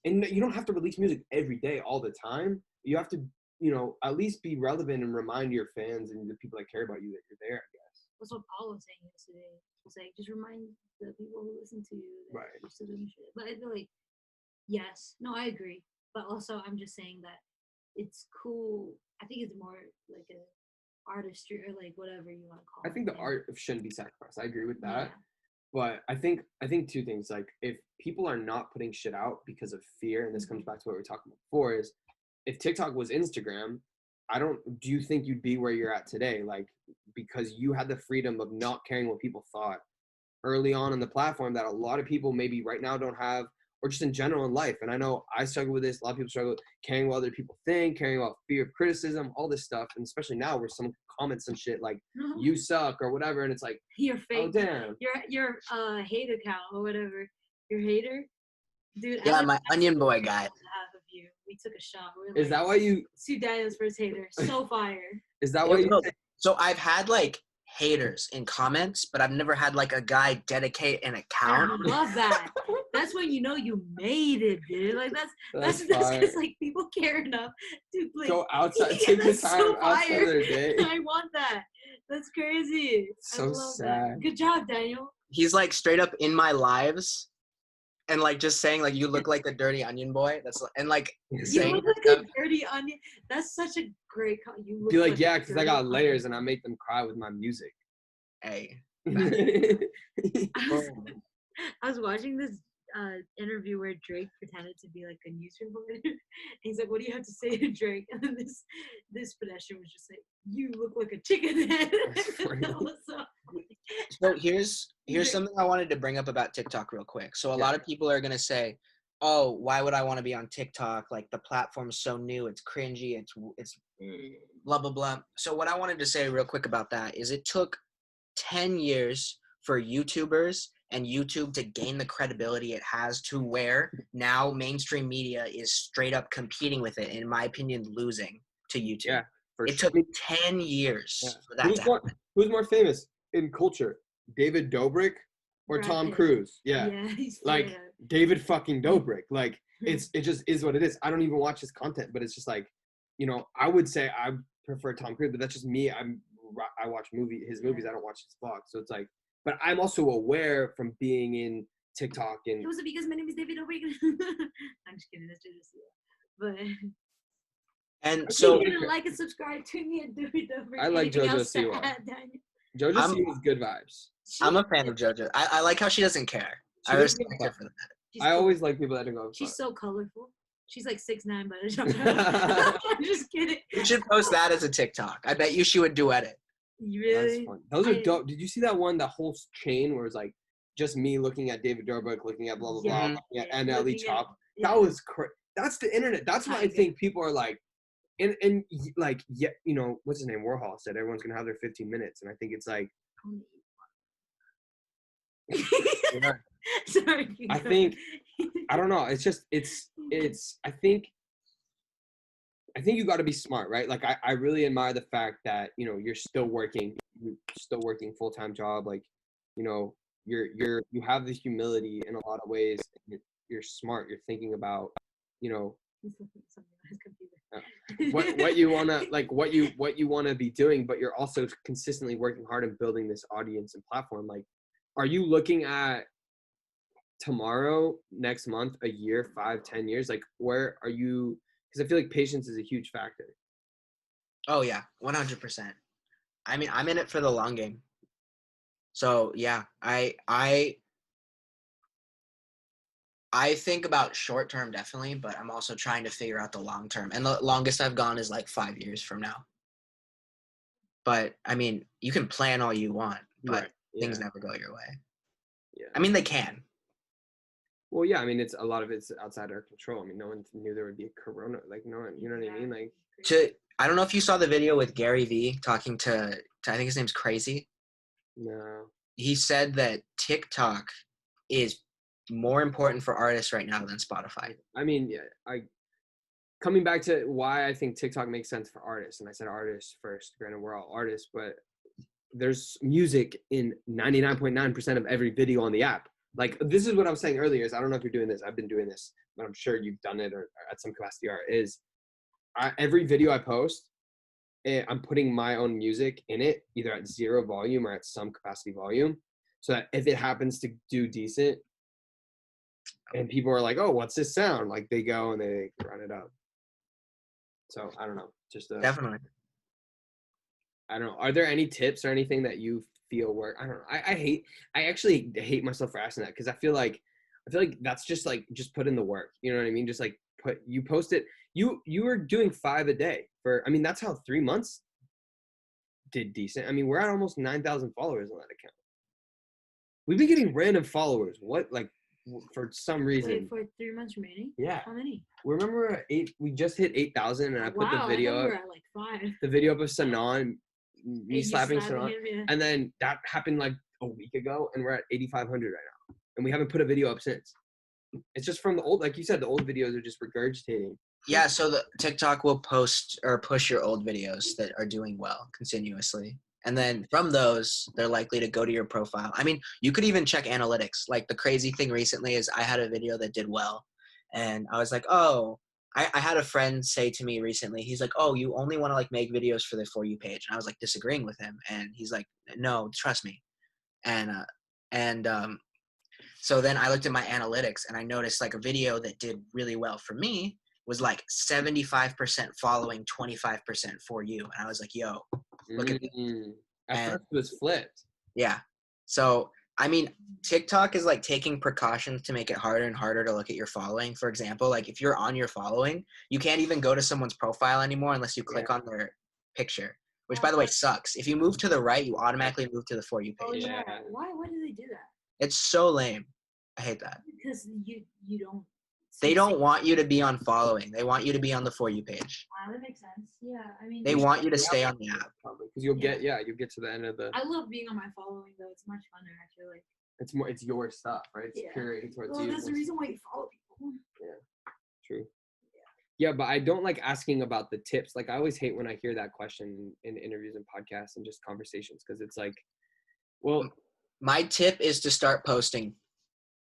and you don't have to release music every day all the time. You have to, at least be relevant and remind your fans and the people that care about you that you're there, I guess. That's what Paul was saying yesterday. It's like just remind the people who listen to you that Right. you're still doing shit. But I feel like, yes, no, I agree. But also, I'm just saying that it's cool. I think it's more like a artistry or like whatever you want to call it. I think the and- art shouldn't be sacrificed. I agree with that. Yeah. But I think two things. Like if people are not putting shit out because of fear, and this comes back to what we were talking about before, is if TikTok was Instagram, do you think you'd be where you're at today? Like because you had the freedom of not caring what people thought early on the platform that a lot of people maybe right now don't have, or just in general in life. And I know I struggle with this. A lot of people struggle with caring what other people think, caring about fear of criticism, all this stuff. And especially now where someone comments some shit like you suck or whatever. And it's like, Your oh, fake, damn. your hate account or whatever, your hater, dude. Yeah, I my like Onion Boy guy. half of you. We took a shot. We were Is like, that why you, Sue Daniels first hater? So fire. is that why you, No, so I've had like haters in comments, but I've never had like a guy dedicate an I account. love that. That's when you know you made it, dude. Like that's fire. because like people care enough to like Go outside, Yeah, take the that's time so outside fire. their day. I want that. That's crazy. I So love sad. that. Good job, Daniel. He's like straight up in my lives and like just saying like you look like a dirty onion boy. That's and like You saying look that like stuff. a dirty onion. That's such a great. You look Be like, yeah, a because I dirty got onion. layers and I make them cry with my music. Hey. I was watching this interview where Drake pretended to be like a news reporter. He's like, "What do you have to say to Drake?" And then this pedestrian was just like, "You look like a chicken head." That was so funny. So here's something I wanted to bring up about TikTok real quick. So a lot of people are gonna say, "Oh, why would I want to be on TikTok? Like the platform's so new, it's cringy, it's blah blah blah." So what I wanted to say real quick about that is it took 10 years for YouTubers and YouTube to gain the credibility it has to where now mainstream media is straight up competing with it, in my opinion, losing to YouTube. Yeah, for It sure. took 10 years for that to happen. Who's more famous in culture? David Dobrik or Brad Tom Pitt. Cruise? Yeah. He's Like straight up. David fucking Dobrik. Like it just is what it is. I don't even watch his content, but it's just like, I would say I prefer Tom Cruise, but that's just me. I watch his movies. I don't watch his vlogs. So it's like, but I'm also aware from being in TikTok and It was because my name is David Dobrik. I'm just kidding. That's just But And if so you're gonna like and subscribe to me at David Dobrik. I like Anything JoJo else to Siwa. add, Daniel? JoJo I'm- Siwa's good vibes. I'm a fan of JoJo. I like how she doesn't care. She I doesn't respect give a her for that. She's I cool. always like people that don't go. She's so colorful. She's like 6'9", but I'm just kidding. You should post that as a TikTok. I bet you she would duet it. You That's really? fun. Those are I- dope. Did you see that one? That whole chain where it's like just me looking at David Dobrik, looking at blah blah Yeah. blah, looking at Yeah, NLE looking at- Chop. yeah. That was that's the internet. That's why I Tiger. think people are like, and like, yeah, what's his name? Warhol said everyone's gonna have their 15 minutes, and I think it's like, Sorry. I think I don't know. It's just I think you got to be smart, right? Like I really admire the fact that you're still working full-time job. Like you have this humility in a lot of ways. You're smart. You're thinking about what you wanna what you wanna be doing, but you're also consistently working hard and building this audience and platform. Like, are you looking at tomorrow, next month, a year, 5, 10 years, like where are you? Because I feel like patience is a huge factor. Oh yeah, 100%. I mean, I'm in it for the long game. So yeah, I think about short term definitely, but I'm also trying to figure out the long term. And the longest I've gone is like 5 years from now. But I mean, you can plan all you want, but Right. things Yeah. never go your way. Yeah. I mean, they can. Well, yeah. I mean, it's a lot of it's outside our control. I mean, no one knew there would be a corona. Like, no one. You know what I mean? Like, I don't know if you saw the video with Gary Vee talking to I think his name's Crazy. no. He said that TikTok is more important for artists right now than Spotify. I mean, yeah. Coming back to why I think TikTok makes sense for artists, and I said artists first. Granted, we're all artists, but there's music in 99.9% of every video on the app. Like, this is what I was saying earlier. Is I don't know if you're doing this. I've been doing this, but I'm sure you've done it or at some capacity. Every video I post, I'm putting my own music in it, either at 0 volume or at some capacity volume, so that if it happens to do decent, and people are like, "Oh, what's this sound?" Like, they go and they run it up. So I don't know. Definitely. I don't know. Are there any tips or anything that you feel work? I don't know. I actually hate myself for asking that, because I feel like that's just put in the work. You know what I mean? Just like post it. You were doing 5 a day for, I mean, that's how 3 months did decent. I mean, we're at almost 9,000 followers on that account. We've been getting random followers. What, like, for some reason? Wait, for 3 months remaining? Yeah. How many? Remember we just hit 8,000, and I put the video I thought we up. were at like 5. The video up of Sanan, me You slapping Sanan, him, yeah. and then that happened like a week ago, and we're at 8,500 right now, and we haven't put a video up since. It's just from the old, like you said, the old videos are just regurgitating. Yeah, so the TikTok will post or push your old videos that are doing well continuously. And then from those, they're likely to go to your profile. I mean, you could even check analytics. Like, the crazy thing recently is I had a video that did well. And I was like, oh, I had a friend say to me recently, he's like, oh, you only want to like make videos for the For You page. And I was like disagreeing with him. And he's like, no, trust me. And so then I looked at my analytics and I noticed like a video that did really well for me was like 75% following, 25% For You. And I was like, yo, look at this. At first it was flipped. Yeah. So, I mean, TikTok is like taking precautions to make it harder and harder to look at your following. For example, like if you're on your following, you can't even go to someone's profile anymore unless you click on their picture, which by the way sucks. If you move to the right, you automatically move to the For You Oh page. yeah. Why do they do that? It's so lame. I hate that. Because you don't. They don't want you to be on following. They want you to be on the For You page. That makes sense. Yeah, I mean. They want you to stay on the app. Because you'll get to the end of the. I love being on my following though. It's much funner. I feel like. It's your stuff, right? It's curated towards you. That's the reason why you follow people. Yeah, true. Yeah, but I don't like asking about the tips. Like, I always hate when I hear that question in interviews and podcasts and just conversations, because it's like, well, my tip is to start posting.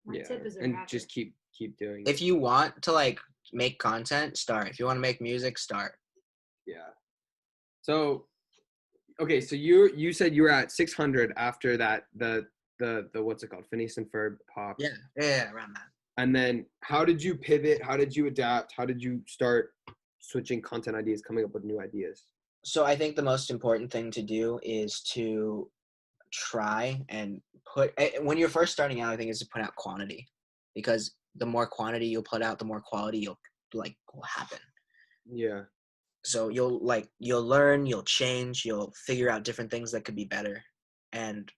My tip is and just keep doing it. If you want to like make content, start. If you want to make music, start. Yeah. So, okay, so you said you were at 600 after that the what's it called, Phineas and Ferb pop. Yeah, around that. And then how did you pivot? How did you adapt? How did you start switching content ideas, coming up with new ideas? So I think the most important thing to do is to try and when you're first starting out, I think is to put out quantity, because the more quantity you'll put out, the more quality will happen. Yeah. So you'll learn, you'll change, you'll figure out different things that could be better. And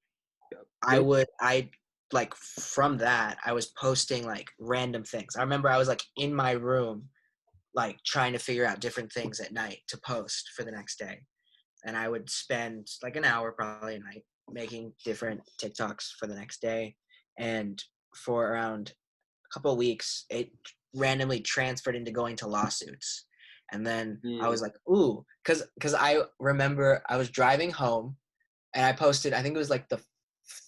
from that, I was posting like random things. I remember I was like in my room, like trying to figure out different things at night to post for the next day. And I would spend like an hour probably a night making different TikToks for the next day. And for around a couple of weeks, it randomly transferred into going to lawsuits. And then I was like, ooh, because I remember I was driving home and I posted, I think it was like the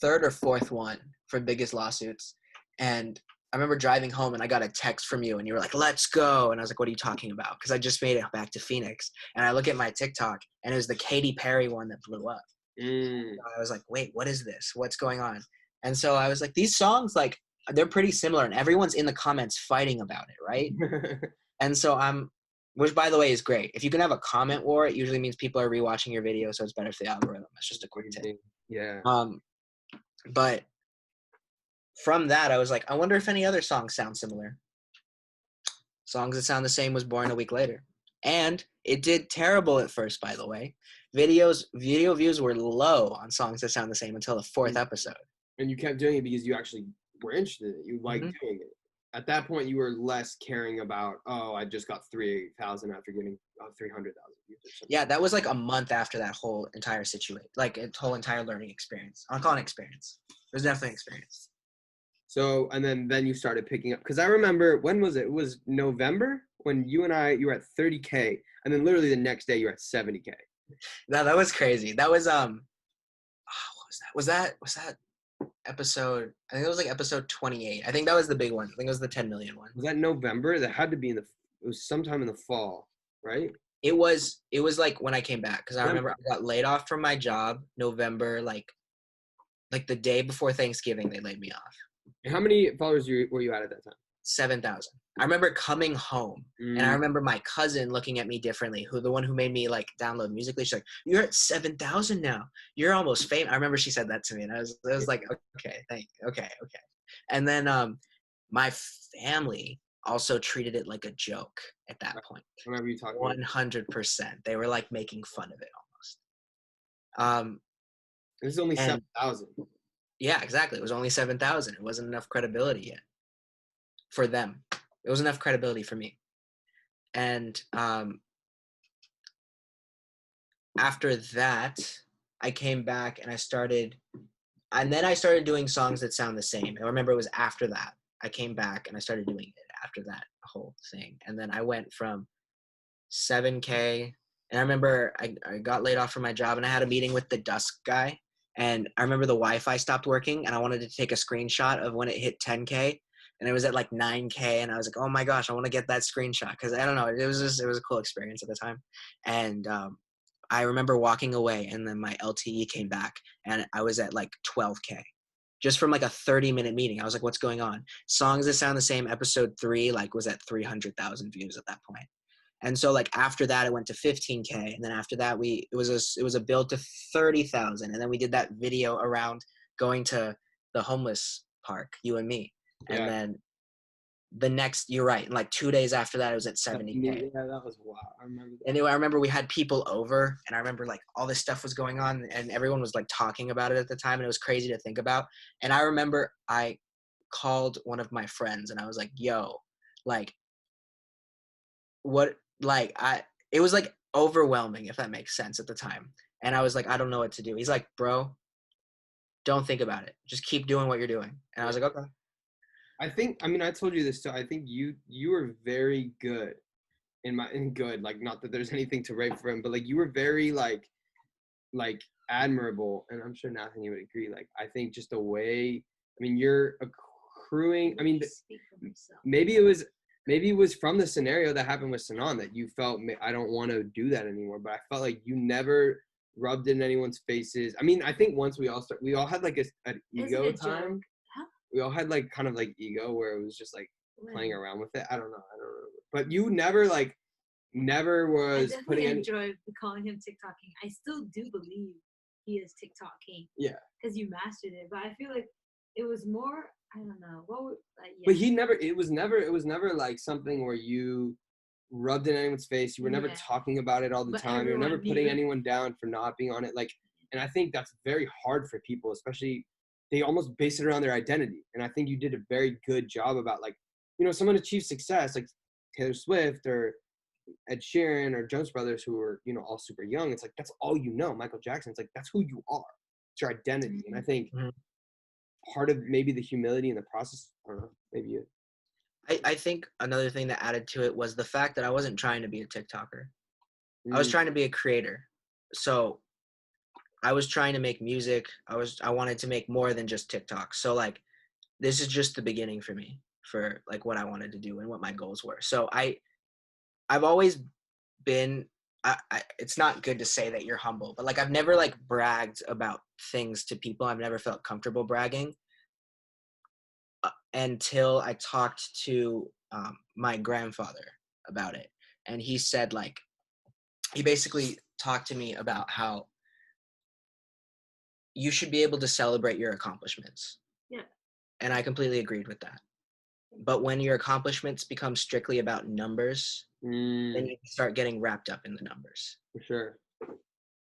3rd or 4th one for Biggest Lawsuits. And I remember driving home and I got a text from you and you were like, let's go. And I was like, what are you talking about? Because I just made it back to Phoenix. And I look at my TikTok and it was the Katy Perry one that blew up. So I was like, wait, what is this? What's going on? And so I was like, these songs, like, they're pretty similar, and everyone's in the comments fighting about it, right? And so which by the way is great. If you can have a comment war, it usually means people are rewatching your video, so it's better for the algorithm. That's just a quick tip. Yeah. But from that, I was like, I wonder if any other songs sound similar. Songs That Sound the Same was born a week later. And it did terrible at first, by the way. Video views were low on Songs That Sound the Same until the 4th episode. And you kept doing it because you actually were interested in it. You liked Mhm. doing it. At that point, you were less caring about, oh, I just got 3,000 after getting 300,000 views or something. Yeah, that was like a month after that whole entire situation, like a whole entire learning experience. I'll call it an experience. It was definitely an experience. So, and then you started picking up, because I remember, when was it? It was November when you were at 30K, and then literally the next day you were at 70K. That was crazy. That was what was that? Was that episode? I think it was like episode 28. I think that was the big one. I think it was the 10 million one. Was that November? That had to be it was sometime in the fall, right? It was like when I came back, because I November. remember I got laid off from my job November, like the day before Thanksgiving. They laid me off. And how many followers were you at that time? 7,000. I remember coming home, and I remember my cousin looking at me differently, the one who made me like download Musical.ly. She's like, "You're at 7,000 now. You're almost famous." I remember she said that to me, and I was like, "Okay, okay." And then my family also treated it like a joke at that point. I remember you talking. 100%. They were like making fun of it almost. This is only and- 7,000. Yeah, exactly. It was only 7,000. It wasn't enough credibility yet for them. It was enough credibility for me. And after that, I came back and I started doing Songs That Sound the Same. I remember it was after that. I came back and I started doing it after that whole thing. And then I went from 7K. And I remember I got laid off from my job, and I had a meeting with the Dusk guy. And I remember the Wi-Fi stopped working, and I wanted to take a screenshot of when it hit 10K, and it was at like 9K, and I was like, oh my gosh, I want to get that screenshot, because I don't know, it was a cool experience at the time. And I remember walking away, and then my LTE came back, and I was at like 12K, just from like a 30-minute meeting. I was like, what's going on? Songs That Sound the Same, episode 3, like was at 300,000 views at that point. And so like after that, it went to 15K, and then after that, it was a build to 30,000, and then we did that video around going to the homeless park, you and me, and Yeah. then the next, you're right, and like 2 days after that, it was at 70K. Yeah, that was wild. I remember that. Anyway, I remember we had people over, and I remember like all this stuff was going on, and everyone was like talking about it at the time, and it was crazy to think about. And I remember I called one of my friends, and I was like, yo, like, what, like, it was like overwhelming, if that makes sense at the time. And I was like, I don't know what to do. He's like, bro, don't think about it. Just keep doing what you're doing. And I was like, okay. I told you this too. I think you were very good in good, like, not that there's anything to rate for him, but like you were very like admirable, and I'm sure Nathan, you would agree. Like, I think just the way, you're accruing. Speak for myself. Maybe it was from the scenario that happened with Sanan that you felt, I don't want to do that anymore. But I felt like you never rubbed it in anyone's faces. I think once we all had like an ego Is it a time. joke? Huh? We all had like kind of like ego where it was just like When? playing around with it. I don't know. But you never was I putting definitely any. enjoy calling him TikTok King. I still do believe he is TikTok King. Yeah. Because you mastered it, but I feel like it was more. I don't know yeah. But it was never like something where you rubbed it in anyone's face. You were never Yeah. talking about it all the But time. You were never everyone putting knew. anyone down for not being on it. Like, and I think that's very hard for people, especially they almost base it around their identity. And I think you did a very good job about, like, someone achieves success like Taylor Swift or Ed Sheeran or Jonas Brothers, who are, all super young. It's like, that's all you know. Michael Jackson, it's like, that's who you are. It's your identity. And I think Mhm. part of maybe the humility in the process, I don't know, maybe it. I think another thing that added to it was the fact that I wasn't trying to be a TikToker. I was trying to be a creator. So I was trying to make music. I wanted to make more than just TikTok. So like, this is just the beginning for me, for like what I wanted to do and what my goals were. So I've always been, it's not good to say that you're humble, but like, I've never like bragged about things to people. I've never felt comfortable bragging. until I talked to my grandfather about it. And he said, like, he basically talked to me about how you should be able to celebrate your accomplishments. Yeah. And I completely agreed with that. But when your accomplishments become strictly about numbers, then you start getting wrapped up in the numbers. For sure.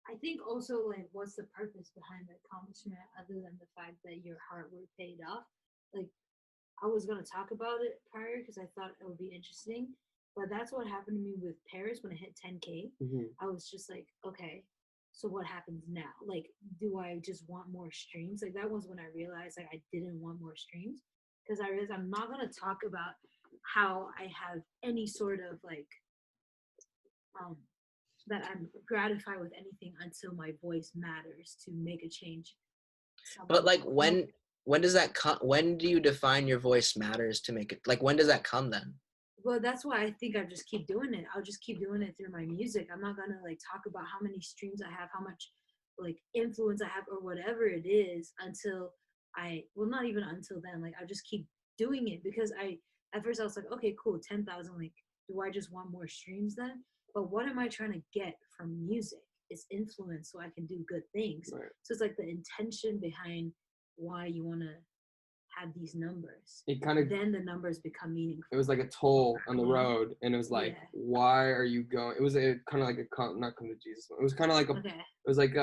I think also like what's the purpose behind the accomplishment other than the fact that your hard work paid off? Like I was gonna talk about it prior because I thought it would be interesting, but that's what happened to me with Paris when I hit 10K. I was just like, okay, so what happens now? Like, do I just want more streams? Like that was when I realized like I didn't want more streams because I realized I'm not gonna talk about how I have any sort of like that I'm gratified with anything until my voice matters to make a change. But like when does that come? When do you define your voice matters to make it? Like when does that come then? Well, that's why I think I just keep doing it. I'll just keep doing it through my music. I'm not gonna like talk about how many streams I have, how much like influence I have, or whatever it is until not even until then. Like I'll just keep doing it because at first I was like, okay, cool, 10,000. Like, do I just want more streams then? But what am I trying to get from music? It's influence so I can do good things. Right. So it's like the intention behind why you want to have these numbers. It kind of, then the numbers become meaningful. it was like a toll on the road, and it was like, Yeah. why are you going? It was a kind of like not come to Jesus. It was kind of like Okay. it was like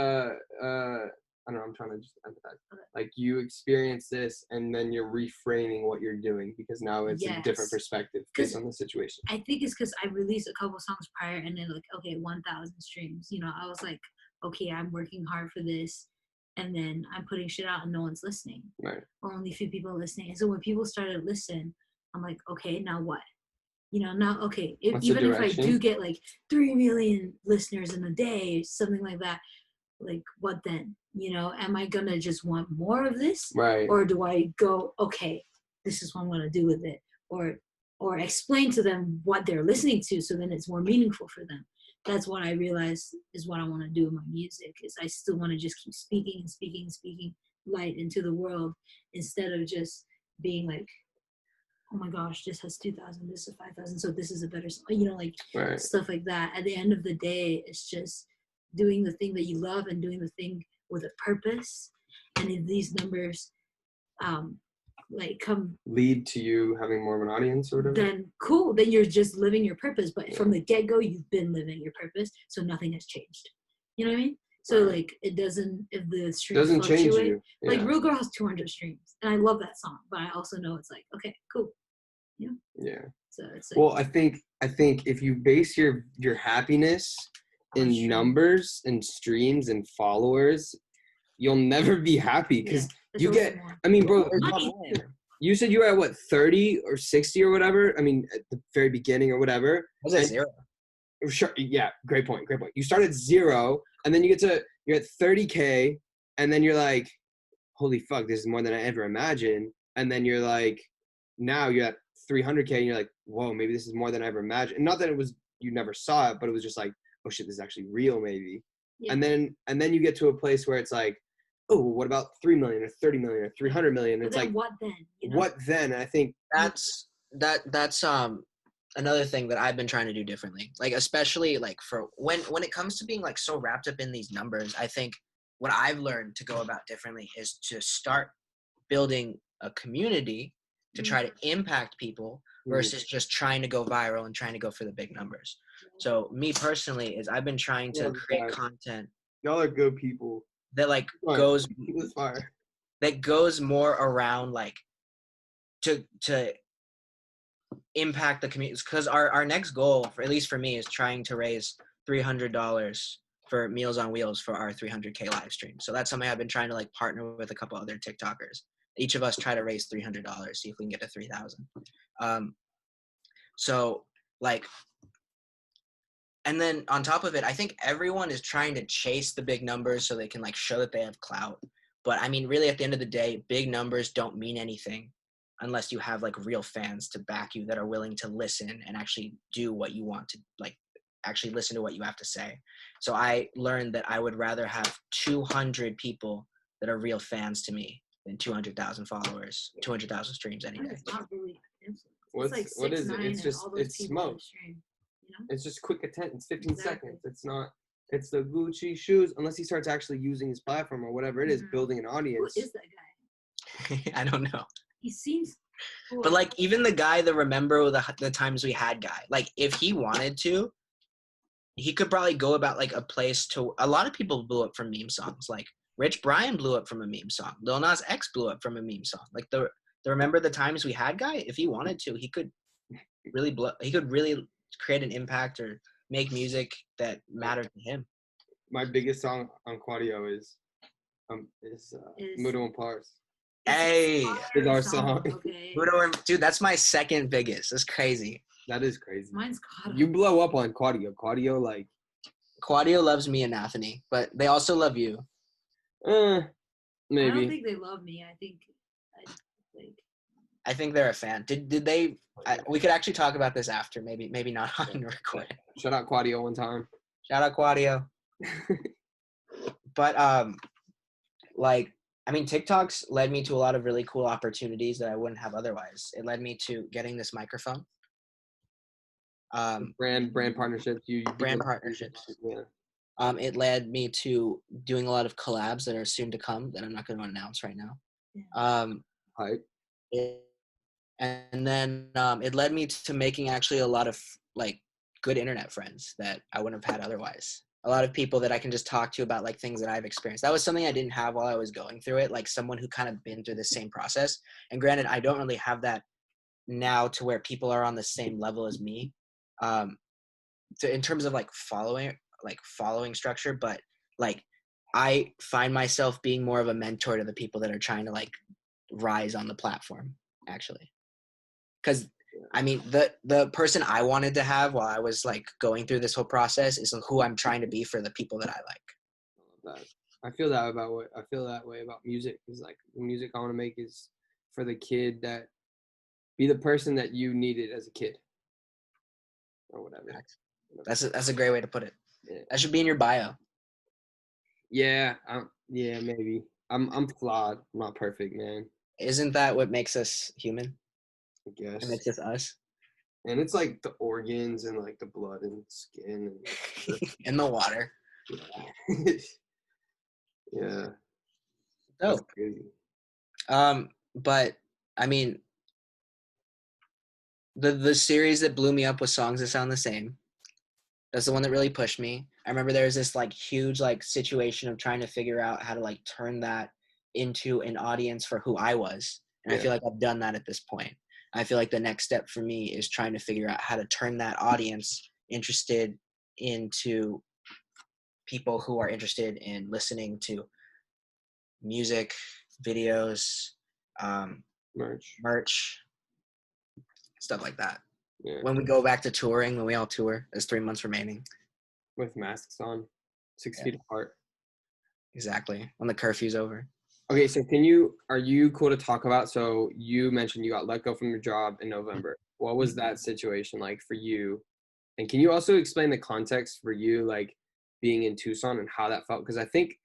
I don't know. I'm trying to just empathize. Okay. Like you experience this, and then you're reframing what you're doing because now it's a different Yes. perspective based on the situation. I think it's because I released a couple songs prior, and then like, okay, 1,000 streams. You know, I was like, okay, I'm working hard for this, and then I'm putting shit out, and no one's listening, Right. or only a few people are listening. And so when people started to listen, I'm like, okay, now what? You know, now okay, even if I do get like 3 million listeners in a day, something like that, like what then? You know, am I gonna just want more of this, Right. or do I go, okay, this is what I'm gonna do with it, or explain to them what they're listening to, so then it's more meaningful for them. That's what I realized is what I want to do with my music. Is I still want to just keep speaking and speaking and speaking light into the world instead of just being like, oh my gosh, this has 2,000, this is 5,000, so this is a better song. You know, like Right. stuff like that. At the end of the day, it's just doing the thing that you love and doing the thing with a purpose. And if these numbers like come Lead to you having more of an audience or whatever. then cool, then you're just living your purpose. But from the get-go, you've been living your purpose, so nothing has changed. You know what I mean? So Right. like it doesn't, if the streams Doesn't change fluctuate, you. Yeah. like Real Girl has 200 streams and I love that song, but I also know it's like, okay, cool. Yeah. So it's like, Well, I think if you base your happiness in Stream. numbers and streams and followers, you'll never be happy because there's you always get. more. I mean, bro, Money. you said you were at what 30 or 60 or whatever. I mean, at the very beginning or whatever. I was at And- 0. Sure. Yeah. Great point. You start at 0, and then you're at 30K, and then you're like, holy fuck, this is more than I ever imagined. And then you're like, now you're at 300K, and you're like, whoa, maybe this is more than I ever imagined. And not that it was, you never saw it, but it was just like, oh shit, this is actually real, maybe. Yeah. And then you get to a place where it's like, oh, what about 3 million or 30 million or 300 million? But It's then like, what then? You know? what then? And I think That's another thing that I've been trying to do differently. Like especially like for when it comes to being like so wrapped up in these numbers, I think what I've learned to go about differently is to start building a community to try to impact people versus just trying to go viral and trying to go for the big numbers. So me personally is I've been trying to Love create that. content y'all are good people. that like Fire. goes It's fire. that goes more around like to impact the community, because our next goal, for at least for me, is trying to raise $300 for Meals on Wheels for our 300K live stream. So that's something I've been trying to like partner with a couple other TikTokers. Each of us try to raise $300, see if we can get to 3,000. So like, and then on top of it, I think everyone is trying to chase the big numbers so they can like show that they have clout. But I mean, really at the end of the day, big numbers don't mean anything unless you have like real fans to back you that are willing to listen and actually do what you want to, like actually listen to what you have to say. So I learned that I would rather have 200 people that are real fans to me than 200,000 followers, 200,000 streams any Mine day. is not really influence. What's It's like what is it? 6ix9ine It's and just all those it's people on smoke. the stream. You know? It's just quick attention. It's 15 Exactly. seconds. It's not. It's the Gucci shoes, unless he starts actually using his platform or whatever it is, Mhm. building an Who audience. is that guy? I don't know. He seems. But like even the guy, the remember the times we had guy, like if he wanted to, he could probably go about like a place to. A lot of people blew up from meme songs. Like Rich Brian blew up from a meme song. Lil Nas X blew up from a meme song. Like the remember the times we had guy. If he wanted to, he could really blow. He could really create an impact or make music that mattered to him. My biggest song on Quadio is Mudo and Pars. Hey, Is our song. Okay. dude, that's my second biggest. That's crazy. That is crazy. Mine's caught You blow up on Quadio. Quadio, like, Quadio loves me and Anthony, but they also love you. maybe. I don't think they love me. I think they're a fan. Did they? We could actually talk about this after. Maybe not on record. Shout out Quadio one time. Shout out Quadio. But like I mean, TikToks led me to a lot of really cool opportunities that I wouldn't have otherwise. It led me to getting this microphone. Brand partnerships. Brand partnerships. Yeah. It led me to doing a lot of collabs that are soon to come that I'm not going to announce right now. Hype. And then it led me to making actually a lot of like good internet friends that I wouldn't have had otherwise. A lot of people that I can just talk to about like things that I've experienced. That was something I didn't have while I was going through it, like someone who kind of been through the same process. And granted, I don't really have that now to where people are on the same level as me. So in terms of like following structure, but like I find myself being more of a mentor to the people that are trying to like rise on the platform actually. Because I mean, the person I wanted to have while I was like going through this whole process is who I'm trying to be for the people that I like. I love that. I feel that way about music. Is like the music I want to make is for the kid that be the person that you needed as a kid, or whatever. That's a great way to put it. Yeah. That should be in your bio. Yeah, maybe. I'm flawed. I'm not perfect, man. Isn't that what makes us human? I guess. And it's just us. And it's like the organs and like the blood and skin and In the water. yeah. Yeah. Oh. That's crazy. But I mean, the series that blew me up was Songs That Sound the Same. That's the one that really pushed me. I remember there was this like huge like situation of trying to figure out how to like turn that into an audience for who I was. And I feel like I've done that at this point. I feel like the next step for me is trying to figure out how to turn that audience interested into people who are interested in listening to music, videos, merch, stuff like that. Yeah. When we go back to touring, when we all tour, there's 3 months remaining. With masks on, 6 feet apart. Exactly. When the curfew's over. Okay, so are you cool to talk about? So you mentioned you got let go from your job in November. What was that situation like for you? And can you also explain the context for you, like being in Tucson and how that felt? Because I think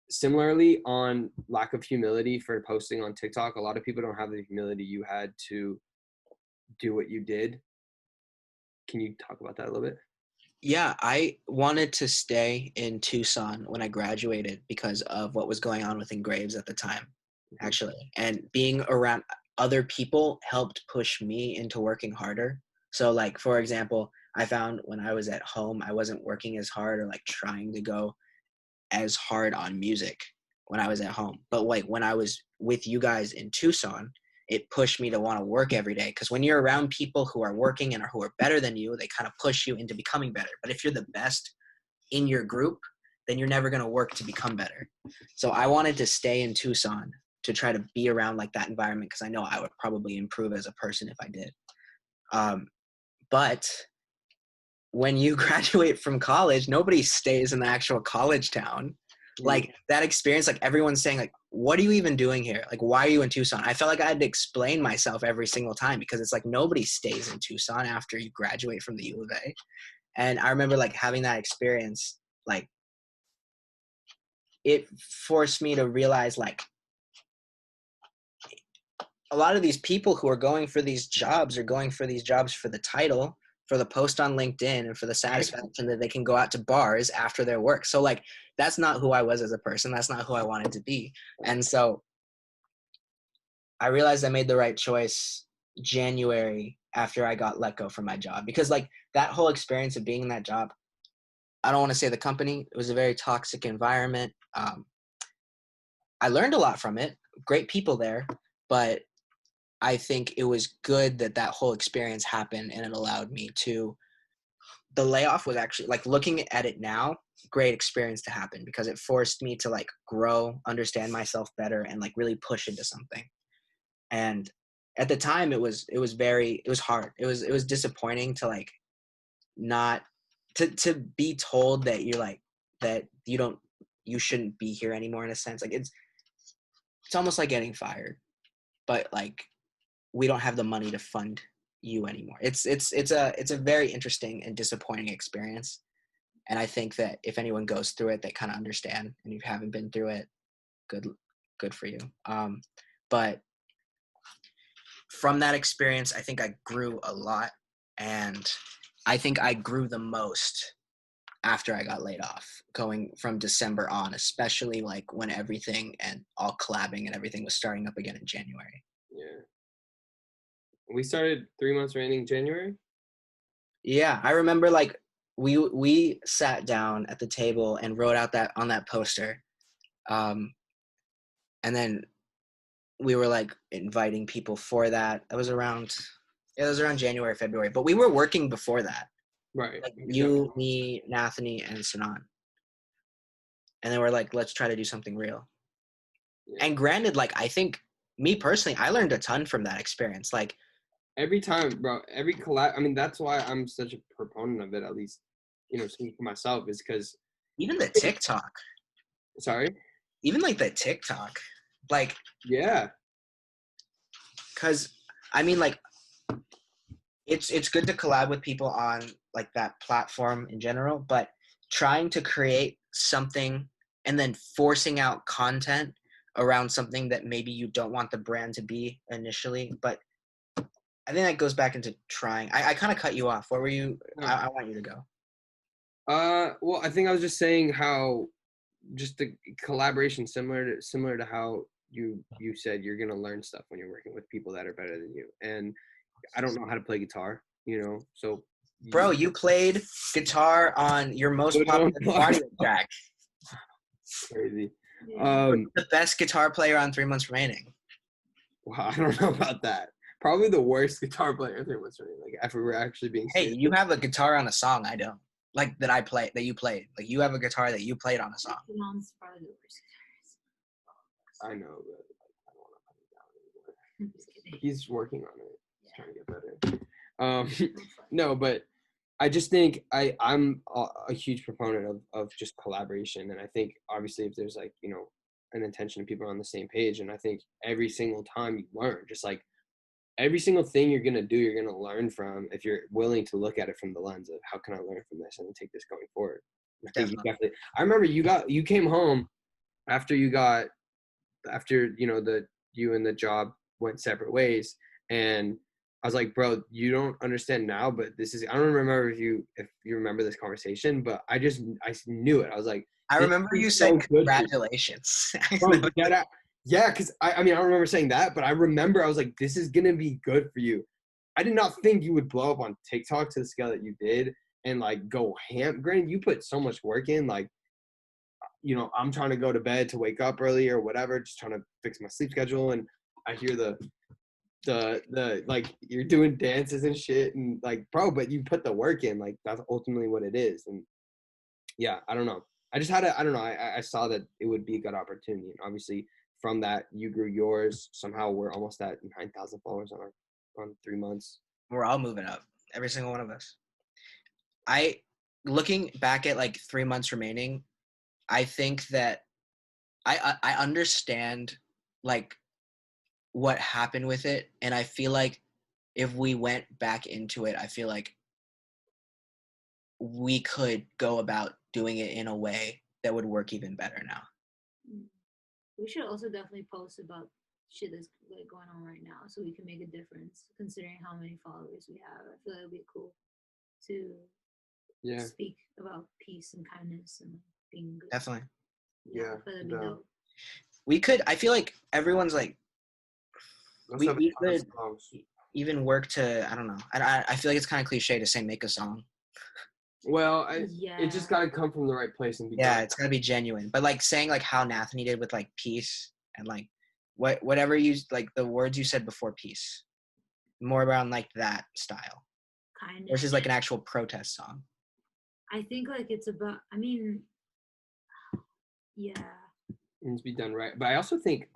similarly on lack of humility for posting on TikTok, a lot of people don't have the humility you had to do what you did. Can you talk about that a little bit? Yeah, I wanted to stay in Tucson when I graduated because of what was going on with Engraves at the time, actually. And being around other people helped push me into working harder. So like, for example, I found when I was at home, I wasn't working as hard or like trying to go as hard on music when I was at home. But like when I was with you guys in Tucson, it pushed me to want to work every day. Because when you're around people who are working and who are better than you, they kind of push you into becoming better. But if you're the best in your group, then you're never going to work to become better. So I wanted to stay in Tucson to try to be around like that environment because I know I would probably improve as a person if I did. But when you graduate from college, nobody stays in the actual college town. Like that experience, like everyone's saying like, what are you even doing here? Like, why are you in Tucson? I felt like I had to explain myself every single time because it's like nobody stays in Tucson after you graduate from the U of A. And I remember like having that experience, like it forced me to realize like a lot of these people who are going for these jobs are going for these jobs for the title, for the post on LinkedIn, and for the satisfaction that they can go out to bars after their work. So like, that's not who I was as a person. That's not who I wanted to be. And so I realized I made the right choice January after I got let go from my job, because like that whole experience of being in that job, I don't want to say the company, it was a very toxic environment. I learned a lot from it, great people there, but I think it was good that that whole experience happened, and it allowed me to, the layoff was actually, like, looking at it now, great experience to happen, because it forced me to like grow, understand myself better, and like really push into something. And at the time it was hard. It was disappointing to like not to be told that you're like, that you shouldn't be here anymore, in a sense. Like, it's almost like getting fired, but like, we don't have the money to fund you anymore. It's a very interesting and disappointing experience. And I think that if anyone goes through it, they kind of understand. And if you haven't been through it, good for you. But from that experience, I think I grew a lot, and I think I grew the most after I got laid off, going from December on, especially like when everything and all collabing and everything was starting up again in January. Yeah. We started 3 months raining January. Yeah, I remember like we sat down at the table and wrote out that on that poster, and then we were like inviting people for that. It was around January, February, but we were working before that. Right. Like you, me, Nathany, and Sanan, and then we're like, let's try to do something real. Yeah. And granted, like, I think, me personally, I learned a ton from that experience. Like, Every time, bro, every collab. I mean, that's why I'm such a proponent of it. At least, speaking for myself, is because even the TikTok, sorry. like, Yeah. because I mean, like, it's good to collab with people on like that platform in general, but trying to create something and then forcing out content around something that maybe you don't want the brand to be initially, but I think that goes back into trying. I kind of cut you off. What were you? I want you to go. Well, I think I was just saying how just the collaboration similar to how you said you're gonna learn stuff when you're working with people that are better than you. And I don't know how to play guitar, so Bro, you played guitar on your most popular audio track. Crazy. Yeah. The best guitar player on 3 Months Remaining. Wow, I don't know about that. Probably the worst guitar player there was, like, if we were actually being Hey, serious. you have a guitar on a song. I don't. Like, that you played. Like, you have a guitar that you played on a song. Mom's probably the worst I know, but I don't want to put it down anymore. guitarist. Just kidding. He's working on it. He's Yeah. trying to get better. No fun. No, but I just think I'm a huge proponent of just collaboration, and I think obviously if there's like an intention of people on the same page, and I think every single time you learn, just like every single thing you're gonna do, you're gonna learn from if you're willing to look at it from the lens of how can I learn from this and then take this going forward. I think you definitely. I remember you came home after you and the job went separate ways, and I was like, bro, you don't understand now, but this is, I don't remember if you remember this conversation, but I knew it. I was like, I this remember is you so said good for you. congratulations. Bro, yeah, because I mean, I don't remember saying that, but I remember I was like, this is going to be good for you. I did not think you would blow up on TikTok to the scale that you did and like go ham. Granted, you put so much work in, like, I'm trying to go to bed to wake up early or whatever, just trying to fix my sleep schedule. And I hear the like you're doing dances and shit and like, bro, but you put the work in, like that's ultimately what it is. And yeah, I don't know. I just had I don't know. I saw that it would be a good opportunity. And obviously from that you grew yours. Somehow we're almost at 9,000 followers on 3 months. We're all moving up. Every single one of us. Looking back at like 3 months remaining, I think that I understand like what happened with it, and I feel like if we went back into it, I feel like we could go about doing it in a way that would work even better now. We should also definitely post about shit that's like going on right now, so we can make a difference. Considering how many followers we have, I feel like it'd be cool to Yeah. speak about peace and kindness and being good. Definitely. Yeah, I feel that'd be no. dope. We could. I feel like everyone's like Let's we, have a we ton of could songs. even work to. I don't know. I feel like it's kind of cliche to say make a song. Well, Yeah. it just gotta come from the right place and be Yeah, done. it's gotta be genuine. But like saying like how Nathany did with like peace and like whatever you like the words you said before peace, more around like that style Kindness. versus like an actual protest song. I think like it's about. I mean, yeah. It needs to be done right. But I also think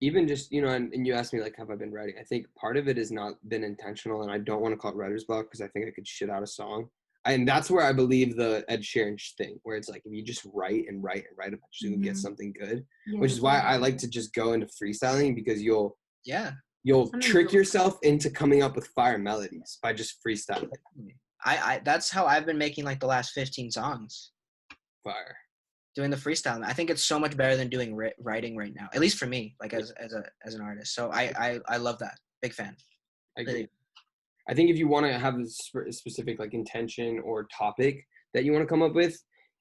even just, you know, and you asked me like have I been writing? I think part of it has not been intentional, and I don't want to call it writer's block because I think I could shit out a song. And that's where I believe the Ed Sheeran thing, where it's like if you just write and write and write, eventually you'll get something good. Yeah, Which is that's why what I like to just go into freestyling, because you'll Yeah. Sometimes trick you'll- yourself into coming up with fire melodies by just freestyling. I that's how I've been making like the last 15 songs, Fire. doing the freestyle. I think it's so much better than doing writing right now, at least for me, like as an artist. So I love that. Big fan. I agree. Really. I think if you want to have a specific like intention or topic that you want to come up with,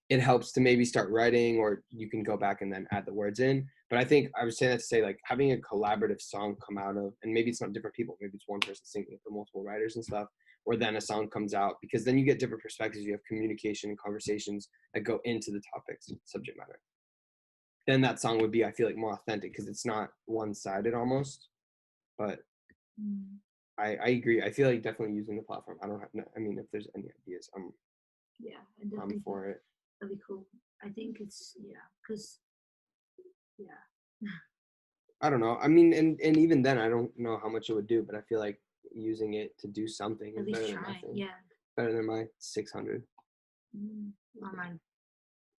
it helps to maybe start writing, or you can go back and then add the words in. But I think I would say that to say like having a collaborative song come out of, and maybe it's not different people, maybe it's one person singing for multiple writers and stuff, or then a song comes out, because then you get different perspectives. You have communication and conversations that go into the topics, subject matter. Then that song would be, I feel like, more authentic because it's not one-sided almost. But Mm, I agree. I feel like definitely using the platform. I don't have. I mean, if there's any ideas, yeah, I I'm definitely for it. that'd be cool. I think it's because I don't know. I mean, and even then, I don't know how much it would do, but I feel like using it to do something at is least better than try. nothing. Yeah. Better than my 600. Or mine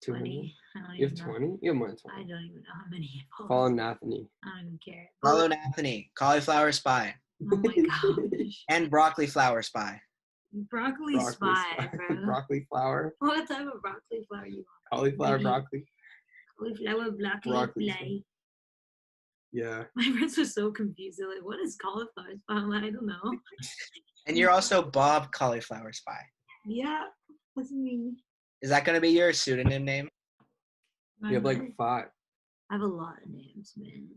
200. 20. I don't You have even know. 20? You have more than I 20. don't even know how many. Follow Nathany. I don't even care. Follow Nathany, Cauliflower Spy, Oh my gosh. and Broccoli Flower Spy. Broccoli spy, bro. Broccoli flower. What type of broccoli flower you want? Cauliflower Maybe. broccoli. Cauliflower broccoli Broccoli fly. Yeah. My friends were so confused. They're like, what is cauliflower spy? I'm like, I don't know. And you're also Bob Cauliflower Spy. Yeah, that's me. Is that gonna be your pseudonym name? You have like 5. I have a lot of names, man.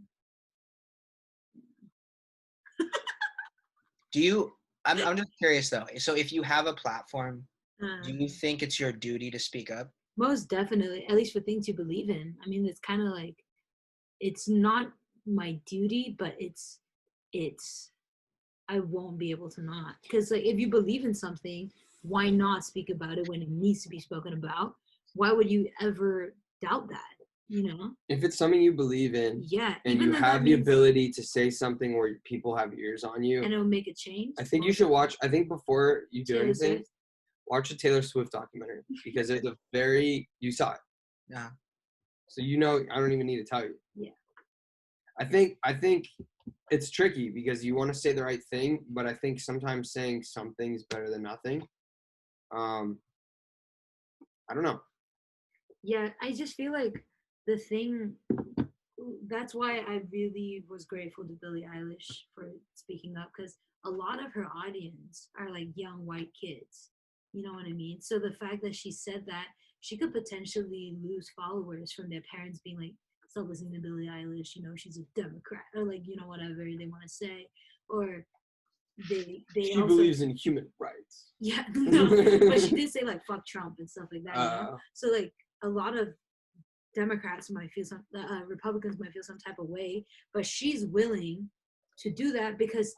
Do you? I'm just curious though. So if you have a platform, Uh, do you think it's your duty to speak up? Most definitely, at least for things you believe in. I mean, it's kind of like, it's not my duty, but it's I won't be able to not, because like if you believe in something, why not speak about it when it needs to be spoken about? Why would you ever doubt that? You know? If it's something you believe in, Yeah. and even you though have that the means- ability to say something where people have ears on you, and it'll make a change. I think you should watch. I think before you do Taylor anything, Swift. watch a Taylor Swift documentary, because it's a very, you saw it, Yeah. so you know. I don't even need to tell you. Yeah. I think it's tricky because you want to say the right thing, but I think sometimes saying something is better than nothing. I don't know. Yeah, I just feel like the thing, that's why I really was grateful to Billie Eilish for speaking up, because a lot of her audience are like young white kids. You know what I mean? So the fact that she said that, she could potentially lose followers from their parents being like, stop listening to Billie Eilish, you know, she's a Democrat, or like, you know, whatever they want to say. Or they She also believes in human rights. yeah, no, but she did say like fuck Trump and stuff like that. You know? So like a lot of Democrats might feel some, Republicans might feel some type of way, but she's willing to do that because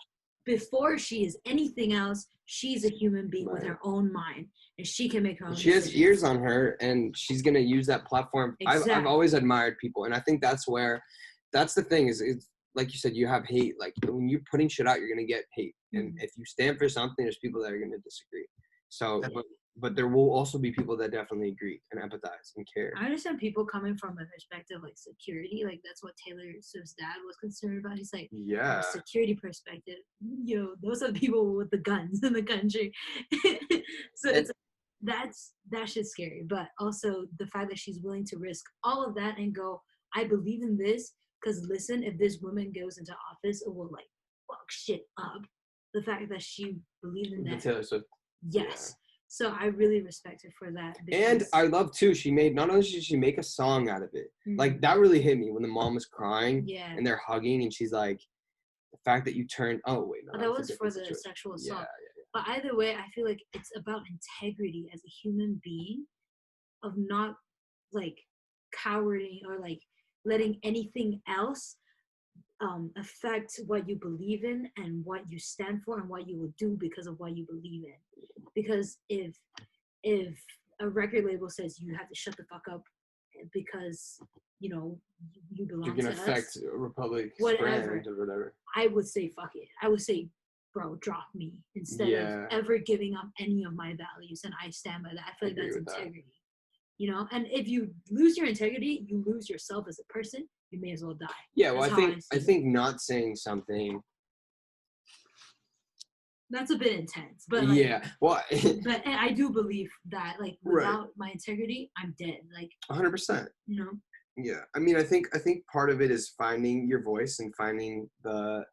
before she is anything else, she's a human being with Right. her own mind, and she can make her own. She has decisions. ears on her, and she's gonna use that platform. I've Exactly. always admired people, and I think that's the thing is, it's like you said, you have hate. Like when you're putting shit out, you're gonna get hate, and if you stand for something, there's people that are gonna disagree. So, but there will also be people that definitely agree and empathize and care. I understand people coming from a perspective like security, like that's what Taylor Swift's dad was concerned about. He's like, from Yeah, a security perspective, those are the people with the guns in the country. So it's that's just scary. But also the fact that she's willing to risk all of that and go, I believe in this Because listen, if this woman goes into office, it will like fuck shit up. The fact that she believed in The that, Taylor Swift. yes. So I really respect her for that. And because- I love too, she made, not only did she make a song out of it, like that really hit me when the mom was crying yeah, and they're hugging and she's like, the fact that you turned, oh wait, no, that was a for different the situation. sexual Yeah, assault. But either way, I feel like it's about integrity as a human being, of not like cowarding or like letting anything else affect what you believe in and what you stand for and what you will do because of what you believe in. Because if a record label says you have to shut the fuck up because you know you belong you're gonna to affect us, Republic's whatever. brand or whatever. I would say fuck it. I would say, bro, drop me instead Yeah. of ever giving up any of my values, and I stand by that. I feel like agree that's with that. integrity. You know, and if you lose your integrity, you lose yourself as a person. You may as well die. Yeah, well, That's I how think see it. not saying something. That's a bit intense, but like, Yeah, well, but I do believe that like Right. without my integrity, I'm dead. Like 100%. you know, Yeah, I mean, I think part of it is finding your voice and finding the,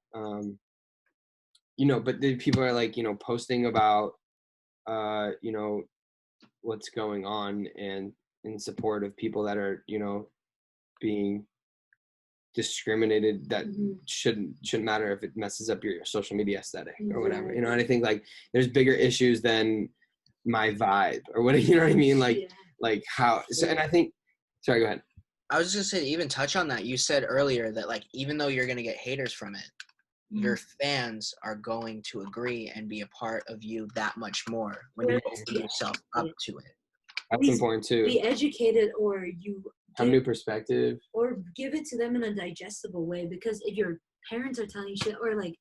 you know, but the people are like, you know, posting about, you know, what's going on and in support of people that are, you know, being discriminated, that Mhm. shouldn't matter if it messes up your social media aesthetic or whatever, you know. And I Exactly. think like there's bigger issues than my vibe or what, you know what I mean, like Yeah. like how so, and I think, sorry, go ahead. I was just gonna say, even touch on that. You said earlier that like even though you're gonna get haters from it, your fans are going to agree and be a part of you that much more when you Or open be yourself up educated. to it. That's Please important too. Be educated, or you Have give- new perspective. or give it to them in a digestible way. Because if your parents are telling you shit, or like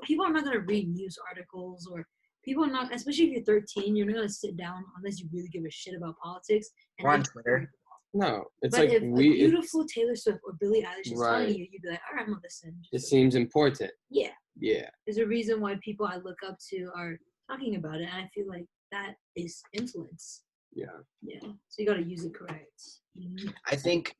people are not gonna read news articles, or people are not, especially if you're 13, you're not gonna sit down unless you really give a shit about politics. And Or on educate Twitter. yourself. No, it's But like if a it's, beautiful Taylor Swift or Billie Eilish is Right. telling you, you'd be like, all right, I'm gonna listen. it Just seems important. yeah. Yeah. There's a reason why people I look up to are talking about it, and I feel like that is influence. Yeah. Yeah. So you gotta use it correct. I think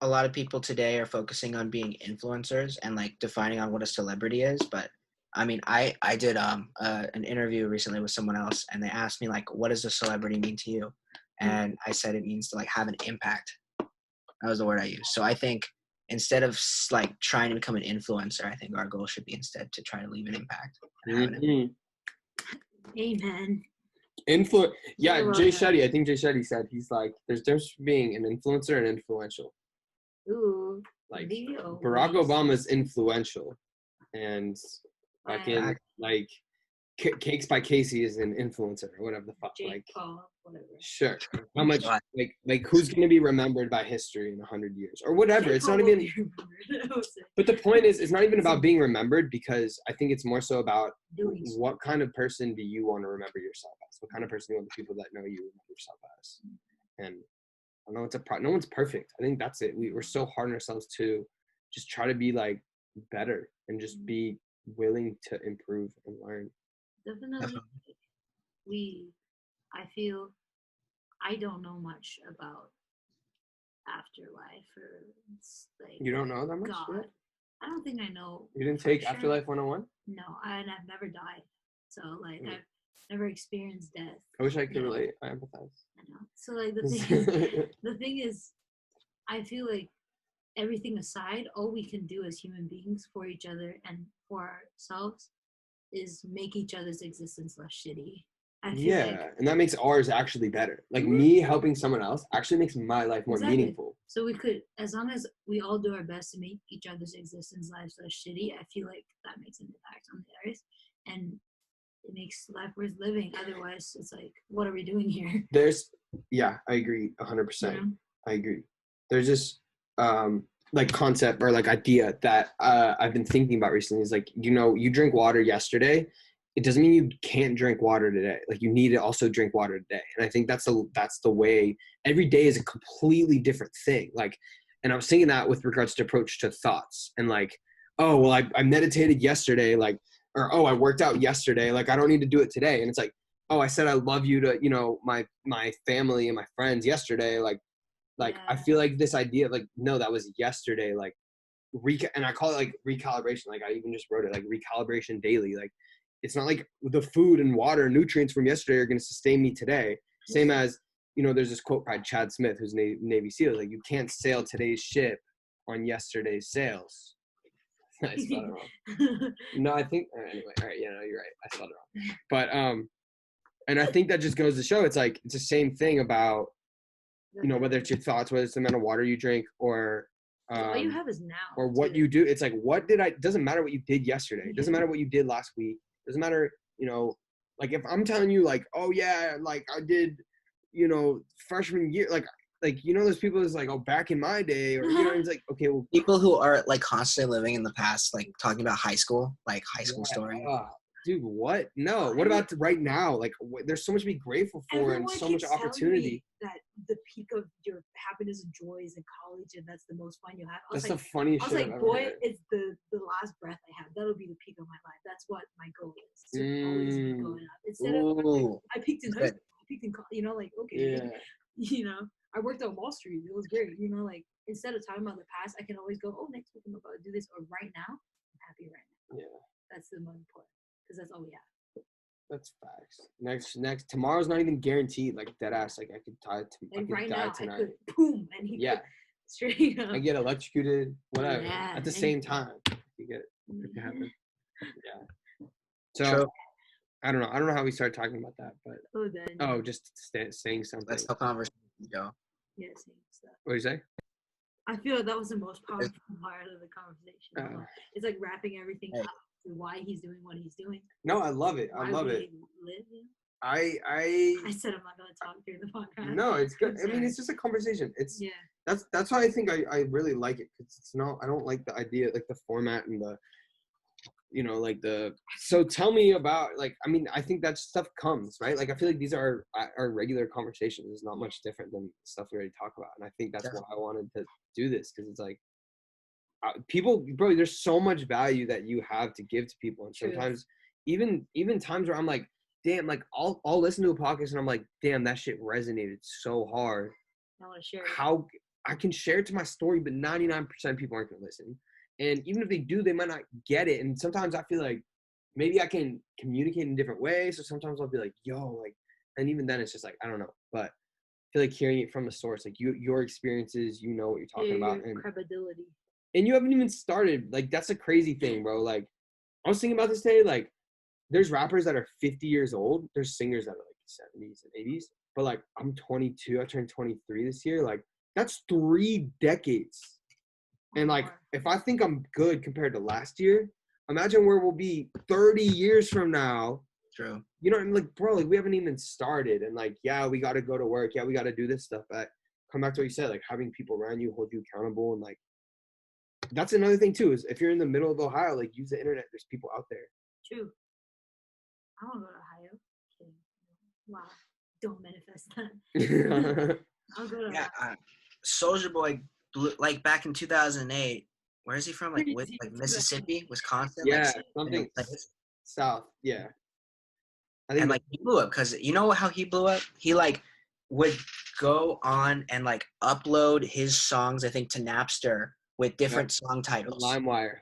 a lot of people today are focusing on being influencers and like defining on what a celebrity is. But I mean, I did an interview recently with someone else, and they asked me like, what does a celebrity mean to you? And I said it means to like have an impact. That was the word I used. So I think instead of like trying to become an influencer, I think our goal should be instead to try to leave an impact. And have an impact. Amen. Yeah, I love Jay that. Shetty. I think Jay Shetty said he's like, there's a difference between being an influencer and influential. Ooh. Like Leo. Barack Obama's influential, and Wow. fucking like Cakes by Casey is an influencer or whatever the fuck. Jake Like, Paul, whatever. sure, how much Right. like who's gonna be remembered by history in 100 years or whatever? Jake It's Paul not will even. be remembered. I would say. But the point is, it's not even about being remembered, because I think it's more so about Doing so. what kind of person do you want to remember yourself as? What kind of person do you want the people that know you remember yourself as? And I know it's no one's perfect. I think that's it. We're so hard on ourselves to just try to be like better and just be willing to improve and learn. Definitely. I feel I don't know much about afterlife or it's like You don't know that much? God. yet? I don't think I know. You didn't for take sure. Afterlife 101? No, and I've never died. So like Mm. I've never experienced death. I wish I could Yeah. relate. I empathize. I know. So like the thing is, I feel like everything aside, all we can do as human beings for each other and for ourselves is make each other's existence less shitty. I feel Yeah, like and that makes ours actually better. Like Mhm. me helping someone else actually makes my life more Exactly. meaningful. so we could, as long as we all do our best to make each other's existence lives less shitty, I feel like that makes an impact on the earth and it makes life worth living. Otherwise, it's like, what are we doing here? Yeah, I agree 100%. You know? I agree. There's this like concept or like idea that I've been thinking about recently is like, you know, you drink water yesterday. It doesn't mean you can't drink water today. Like you need to also drink water today. And I think that's the way every day is a completely different thing. Like, and I was thinking that with regards to approach to thoughts and like, oh, well, I meditated yesterday, like, or, oh, I worked out yesterday. Like, I don't need to do it today. And it's like, oh, I said I love you to, you know, my family and my friends yesterday. Like I Yeah. feel like this idea of like, no, that was yesterday. Like and I call it like recalibration. Like I even just wrote it like recalibration daily. Like it's not like the food and water and nutrients from yesterday are going to sustain me today. Same as, there's this quote by Chad Smith, who's Navy SEAL, like you can't sail today's ship on yesterday's sails. I spelled it wrong. No, I think anyway. All right, yeah, no, you're right. I spelled it wrong. But and I think that just goes to show it's like it's the same thing about whether it's your thoughts, whether it's the amount of water you drink, or all you have is now, or what you do. It's like it doesn't matter what you did yesterday. It doesn't matter what you did last week. It doesn't matter, like if I'm telling you like, oh yeah, like I did, freshman year, like those people is like, oh, back in my day, or it's like, okay, well, People who are like constantly living in the past, like talking about high school story. Dude, what? No, what about right now? Like, there's so much to be grateful for and so much opportunity. That the peak of your happiness and joy is in college, and that's the most fun you have. That's the funniest shit. I was like, boy, it's the last breath I have. That'll be the peak of my life. That's what my goal is. To always be going up. Instead of I peaked in high school. I peaked in college. Like, okay, I worked on Wall Street. It was great. Like instead of talking about the past, I can always go, oh, next week I'm about to do this, or right now, I'm happy right now. Yeah, that's the most important. Because that's all we have. That's facts. Next, tomorrow's not even guaranteed. Like dead ass. Like I could die. I could right die now, tonight. I could boom, and he could straight up. I get electrocuted. Whatever. Yeah, at the same time, you get it. It can happen. Yeah. So True. I don't know how we started talking about that, but just saying something. That's how conversations go. Yeah, saying stuff. What did you say? I feel that was the most powerful part of the conversation. It's like wrapping everything up. Why he's doing what he's doing. No, I love it. I love it. I said I'm not gonna talk during the podcast. No, it's good. I mean, it's just a conversation. It's that's why I think I really like it, because it's not. I don't like the idea, like the format and the, like the. So tell me about, like, I mean, I think that stuff comes right. Like I feel like these are our regular conversations. It's not much different than stuff we already talk about, and I think that's why I wanted to do this, because it's like. People, bro, there's so much value that you have to give to people, and sometimes even times where I'm like, damn, like I'll listen to a podcast and I'm like, damn, that shit resonated so hard. I want to share it. How I can share it to my story, but 99% of people aren't gonna listen, and even if they do, they might not get it. And sometimes I feel like maybe I can communicate in different ways, so sometimes I'll be like, yo, like, and even then it's just like, I don't know, but I feel like hearing it from the source, like your experiences, what you're talking about, and credibility. And you haven't even started. Like, that's a crazy thing, bro. Like, I was thinking about this today. Like, there's rappers that are 50 years old. There's singers that are like 70s and 80s. But like, I'm 22. I turned 23 this year. Like, that's 3 decades. And like, if I think I'm good compared to last year, imagine where we'll be 30 years from now. True. And like, bro, like we haven't even started. And like, yeah, we got to go to work. Yeah, we got to do this stuff. But come back to what you said, like having people around you, hold you accountable, and like, that's another thing too, is if you're in the middle of Ohio, like use the internet. There's people out there. True. I want to go to Ohio. Okay. Wow. Don't manifest that. I'll go to Ohio. Soulja Boy, like back in 2008. Where is he from? Like Mississippi, Wisconsin. Yeah, something south. Yeah. I think he blew up because how he blew up. He like would go on and like upload his songs, I think, to Napster with different song titles. LimeWire.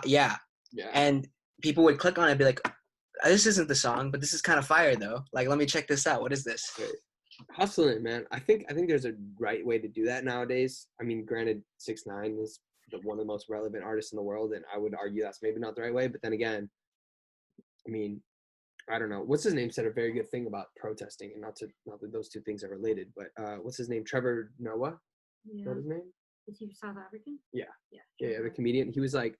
Yeah. And people would click on it and be like, this isn't the song, but this is kind of fire though. Like, let me check this out. What is this? Hustling, man. I think there's a right way to do that nowadays. I mean, granted, 6ix9ine is one of the most relevant artists in the world, and I would argue that's maybe not the right way. But then again, I mean, I don't know. What's his name said a very good thing about protesting, and not that those two things are related, but what's his name? Trevor Noah? Yeah. Is that his name? Is he South African? Yeah, the comedian. He's like,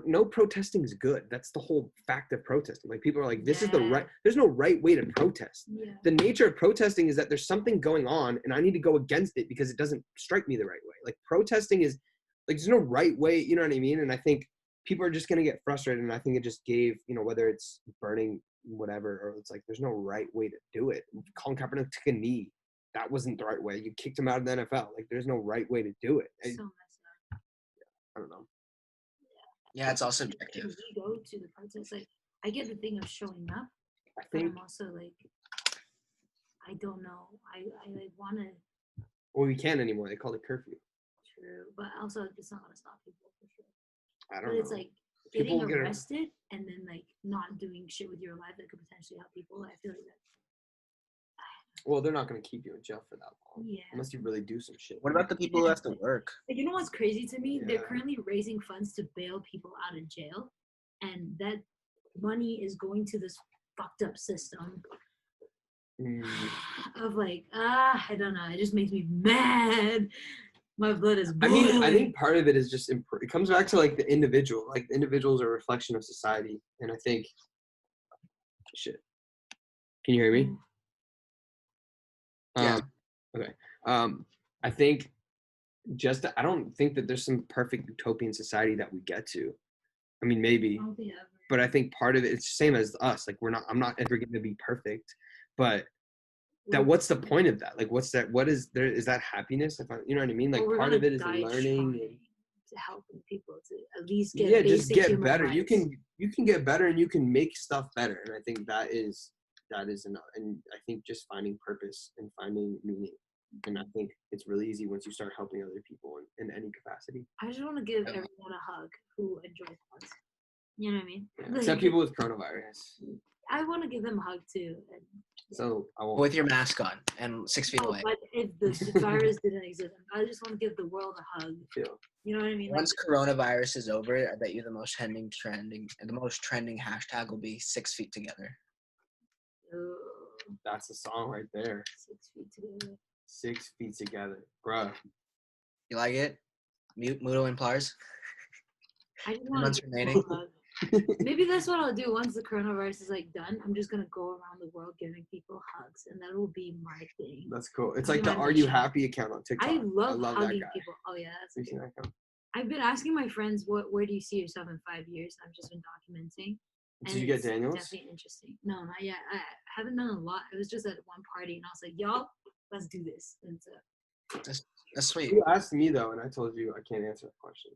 no protesting is good. That's the whole fact of protesting. Like, people are like, this is the right, there's no right way to protest. Yeah. The nature of protesting is that there's something going on and I need to go against it because it doesn't strike me the right way. Like, protesting is like, there's no right way, you know what I mean? And I think people are just going to get frustrated, and I think it just gave, whether it's burning whatever, or it's like, there's no right way to do it. Colin Kaepernick took a knee. That wasn't the right way. You kicked him out of the NFL. Like, there's no right way to do it. So messed up. I don't know. Yeah, it's all subjective. We go to the protest. Like, I get the thing of showing up, I think, but I'm also like, I don't know. I like want to. Well, we can't anymore. They called it curfew. true, but also it's not gonna stop people for sure. I But don't it's know. like People getting get arrested and then like not doing shit with your life that could potentially help people. I feel like that. well, they're not gonna keep you in jail for that long Yeah. unless you really do some shit. What about the people who have to work? Like, you know what's crazy to me? They're Yeah. currently raising funds to bail people out of jail, and that money is going to this fucked up system Mm. of like, I don't know. It just makes me mad. My blood is I boiling. mean, I think part of it is just it comes back to like the individual. Like the individual is a reflection of society, and I think shit. Can you hear me? Yeah. Okay. I think I don't think that there's some perfect utopian society that we get to. I mean, maybe, I don't think ever. but I think part of it, it's the same as us. Like I'm not ever going to be perfect, but what's the point of that? Like, what's that? What is there? Is that happiness? You know what I mean? Like Or we're part of gonna it is die learning. trying to helping people to at least get Yeah, just basic get human better. rights. You can get better and you can make stuff better. And I think that is enough. And I think just finding purpose and finding meaning. And I think it's really easy once you start helping other people in any capacity. I just want to give Yeah. everyone a hug who enjoys hugs. You know what I mean? Yeah, except people with coronavirus. I want to give them a hug too. And, So I won't. With your mask on and 6 feet oh, away. but if the virus didn't exist, I just want to give the world a hug. feel. You know what I mean? Once coronavirus is over, I bet you the most trending hashtag will be 6 feet together. Oh, That's the song right there. 6 feet together. 6 feet together, bruh. You like it? Mudo and Plars. I just 10 want months to remaining. Maybe that's what I'll do once the coronavirus is like done. I'm just gonna go around the world giving people hugs, and that will be my thing. That's cool. It's I'll like do the my Are You mission. Happy account on TikTok. I love that hugging guy. people. Oh yeah, that's Have you good. seen that account? I've been asking my friends, where do you see yourself in 5 years? I've just been documenting. Did and you get it's Daniels? Definitely interesting. No, not yet. I haven't done a lot. It was just at one party, and I was like, "Y'all, let's do this." And so, That's sweet. You asked me though, and I told you I can't answer that question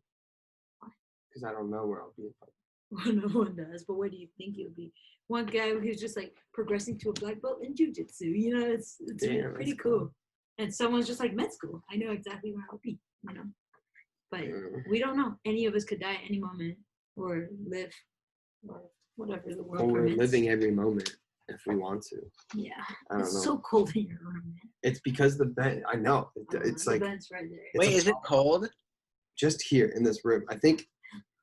because I don't know where I'll be in 5 years. well, no one does. But where do you think you'll be? One guy who's just like progressing to a black belt in jujitsu. You know, it's Damn, pretty that's cool. cool. And someone's just like med school. I know exactly where I'll be. You know, but Mm. we don't know. Any of us could die at any moment or live or whatever the world Well, we're permits. living every moment if we want to. Yeah, I don't it's know. so cold in your room, man. It's because the bed. I know. It's The like bed's right there. it's Wait, a is it cold? just here in this room. I think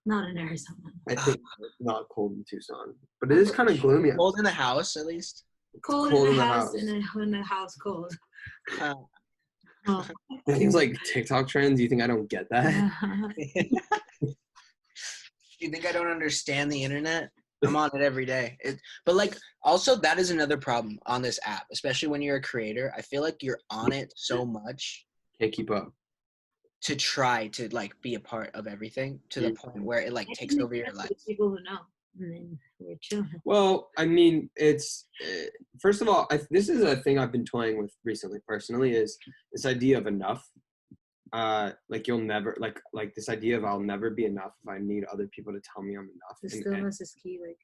Not in Arizona. it's not cold in Tucson, but it is kind of gloomy. Cold in the house, at least. Cold, cold in the house, in the house cold. Uh, Oh. Things like TikTok trends. You think I don't get that? You think I don't understand the internet? I'm on it every day. But like, also that is another problem on this app, especially when you're a creator. I feel like you're on it so much Can't keep up. to try to like be a part of everything to the point where it like takes over your life. People who know, and then we're chilling. Well, I mean, it's first of all, this is a thing I've been toying with recently. Personally, is this idea of enough. Like you'll never like this idea of I'll never be enough if I need other people to tell me I'm enough. The stillness is key. Like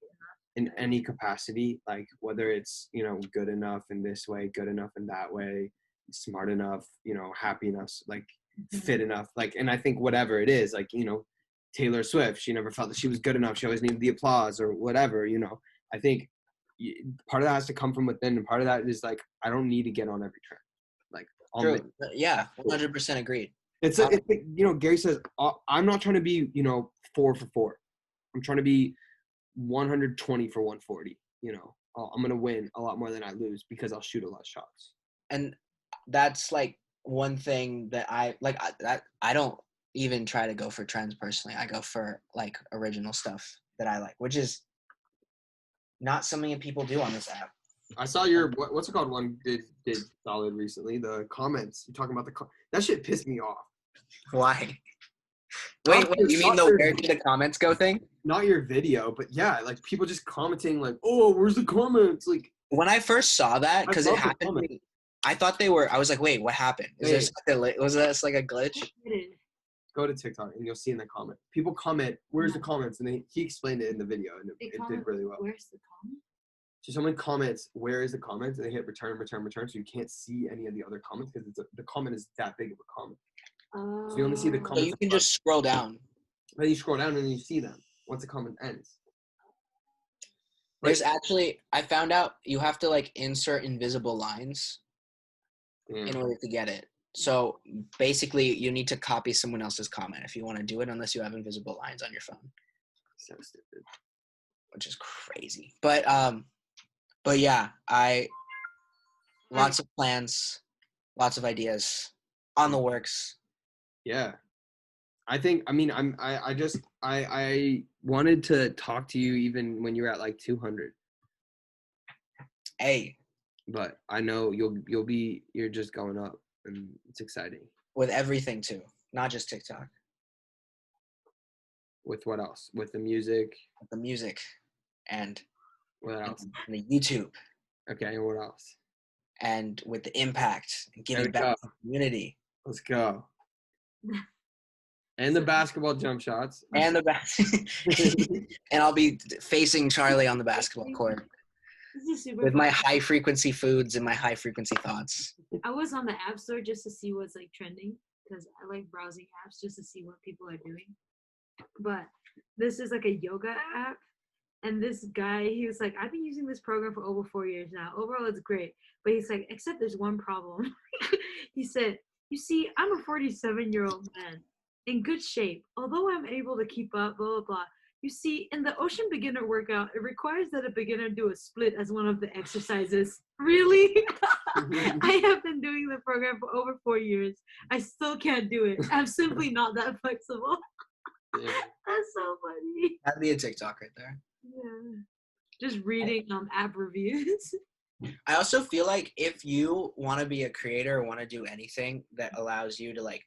in any capacity, like whether it's good enough in this way, good enough in that way, smart enough, happy enough, like fit enough, like, and I think whatever it is, like Taylor Swift, she never felt that she was good enough, she always needed the applause or whatever. I think part of that has to come from within, and part of that is like I don't need to get on every trend. Like True. Yeah, 100% agreed. it's like, Gary says I'm not trying to be 4 for 4. I'm trying to be 120 for 140. I'm gonna win a lot more than I lose because I'll shoot a lot of shots. And that's like one thing that I like. I don't even try to go for trends personally. I go for like original stuff that I like, which is not something that people do on this app. I saw your what's it called one did solid recently. The comments you're talking about that shit pissed me off. Why? Wait, you mean the where do the comments go thing? Not your video, but yeah, like people just commenting like, "Oh, where's the comments?" Like when I first saw that, because it happened to me, I thought they were. I was like, "Wait, what happened? Was this like a glitch?" Go to TikTok and you'll see in the comment. People comment, "Where's the comments?" And he explained it in the video, and it did really well. Where's the comment? So someone comments, "Where is the comments?" and they hit return, so you can't see any of the other comments because the comment is that big of a comment. So you only see the So comments. you can just scroll down. Then you scroll down and then you see them once the comment ends. There's actually, I found out you have to like insert invisible lines in Damn. order to get it. So basically, you need to copy someone else's comment if you want to do it, unless you have invisible lines on your phone, So stupid. which is crazy. But yeah, lots of plans, lots of ideas on the works. Yeah. I wanted to talk to you even when you were at like 200, Hey, but I know you're just going up and it's exciting. with everything too, not just TikTok, With what else? With the music? with the music and What else? the YouTube, Okay, and what else? and with the impact and There giving we back go. to the community. Let's go. And the basketball jump shots. And and I'll be facing Charlie on the basketball court This is super with my fun. high frequency foods and my high frequency thoughts. I was on the App Store just to see what's like trending because I like browsing apps just to see what people are doing. But this is like a yoga app, and this guy, he was like, I've been using this program for over 4 years now. Overall, it's great, but he's like, except there's one problem. He said, you see, I'm a 47-year-old man in good shape. Although I'm able to keep up, blah, blah, blah. You see, in the Ocean Beginner workout, it requires that a beginner do a split as one of the exercises. Really? I have been doing the program for over 4 years. I still can't do it. I'm simply not that flexible. Yeah. That's so funny. That'd be a TikTok right there. Yeah. Just reading app reviews. I also feel like if you want to be a creator or want to do anything that allows you to like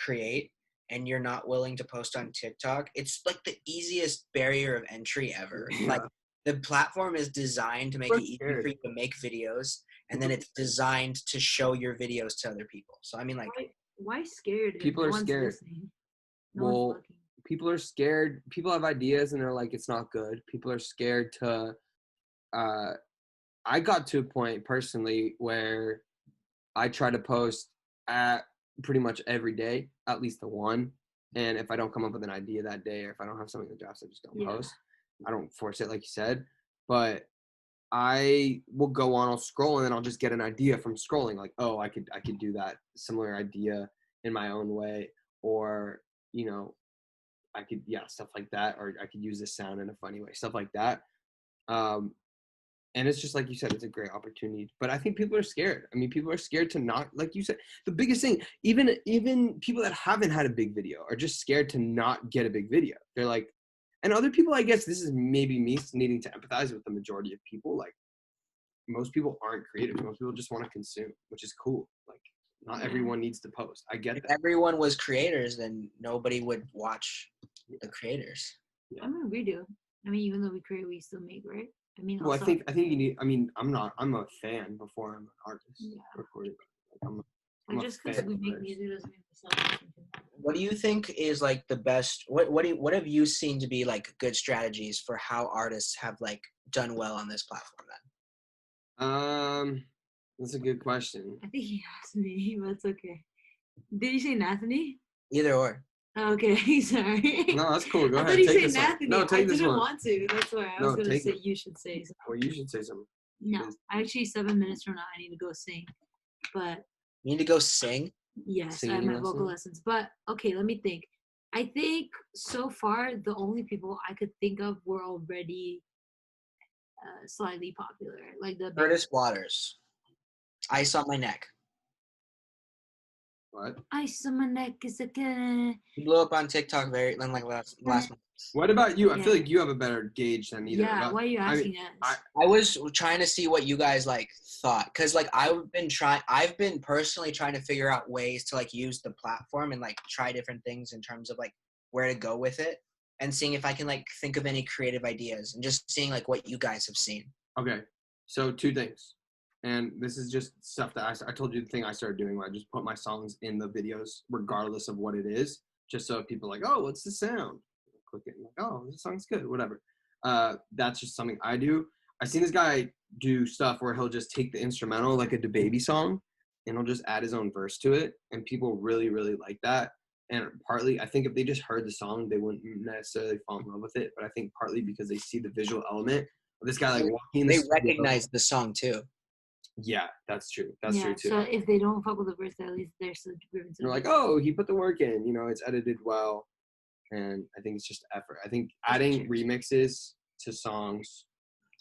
create and you're not willing to post on TikTok, it's like the easiest barrier of entry ever. Yeah. Like the platform is designed to make We're it easy scared. for you to make videos, and then it's designed to show your videos to other people. So I mean, like, Why scared? if People no are one's scared. listening? No one's Well, looking. people are scared. People have ideas and they're like, it's not good. People are scared to I got to a point personally where I try to post at pretty much every day, at least the one. And if I don't come up with an idea that day, or if I don't have something to draft, I just don't Yeah. post. I don't force it, like you said. But I will go on, I'll scroll, and then I'll just get an idea from scrolling. Like, oh, I could do that similar idea in my own way, or I could stuff like that, or I could use this sound in a funny way, stuff like that. And it's just like you said, it's a great opportunity. But I think people are scared. I mean, people are scared to not, like you said, the biggest thing, even people that haven't had a big video are just scared to not get a big video. They're like, and other people, I guess this is maybe me needing to empathize with the majority of people. Like, most people aren't creative. Most people just want to consume, which is cool. Like, not everyone needs to post. I get if that. everyone was creators, then nobody would watch the creators. I mean, we do. I mean, even though we create, we still make, right? I mean, Well, also, I think you need. I mean, I'm a fan before I'm an artist. Yeah. Recording. Like, I'm a just because fan we make first. music doesn't mean we're self-sufficient. What do you think is like the best? What have you seen to be like good strategies for how artists have like done well on this platform then? That's a good question. I think he asked me, but it's okay. Did you say Nathany? Either or. Oh, okay, sorry. No, that's cool. Go I ahead. thought he Take said this one. Nathany. No, I take this didn't one. want to. That's why I No, was gonna take say it. you should say something. Well, you should say something. No, actually, 7 minutes from now, I need to go sing. But You need to go sing. yes, I have Singing my vocal lessons. But okay, let me think. I think so far the only people I could think of were already slightly popular, like the Curtis Waters. Ice on my neck. What? Ice on my neck is a good. He blew up on TikTok last month. What about you? I Yeah. feel like you have a better gauge than either. Yeah, of us. why are you I mean, asking us? I was trying to see what you guys like thought, because like I've been personally trying to figure out ways to like use the platform and like try different things in terms of like where to go with it, and seeing if I can like think of any creative ideas, and just seeing like what you guys have seen. Okay, so 2 things, and this is just stuff that I told you the thing I started doing where I just put my songs in the videos regardless of what it is, just so people are like, oh, what's the sound? Click it and like, oh, this song's good, whatever. That's just something I do. I seen this guy do stuff where he'll just take the instrumental like a DaBaby song and he'll just add his own verse to it, and people really, really like that. And partly, I think if they just heard the song, they wouldn't necessarily fall in love with it. But I think partly because they see the visual element of this guy like walking in the They studio. recognize the song too. Yeah, that's true. That's yeah, true too. so if they don't fuck with the verse, at least they're still grooving to They're the like, beat. oh, he put the work in. You know, it's edited well, and I think it's just effort. I think adding remixes to songs.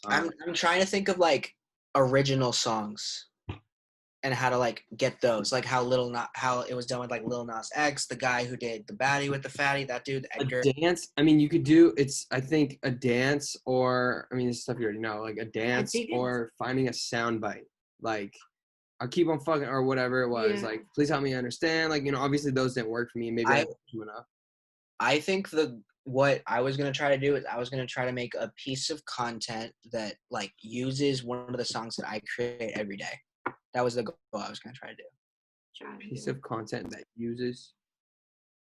I'm trying to think of like original songs and how to like get those, like how it was done with like Lil Nas X, the guy who did the Baddie with the Fatty, that dude Edgar. A dance. I mean, you could do it's. I think a dance, or I mean, it's stuff you already know, like a dance, think or finding a sound bite, like I'll keep on fucking, or whatever it was. Yeah. Like, please help me understand. Like, you know, obviously those didn't work for me. Maybe I didn't do enough. I think what I was gonna try to do is I was gonna try to make a piece of content that like uses one of the songs that I create every day. That was the goal I was gonna try to do. Trying to Piece do. of content that uses.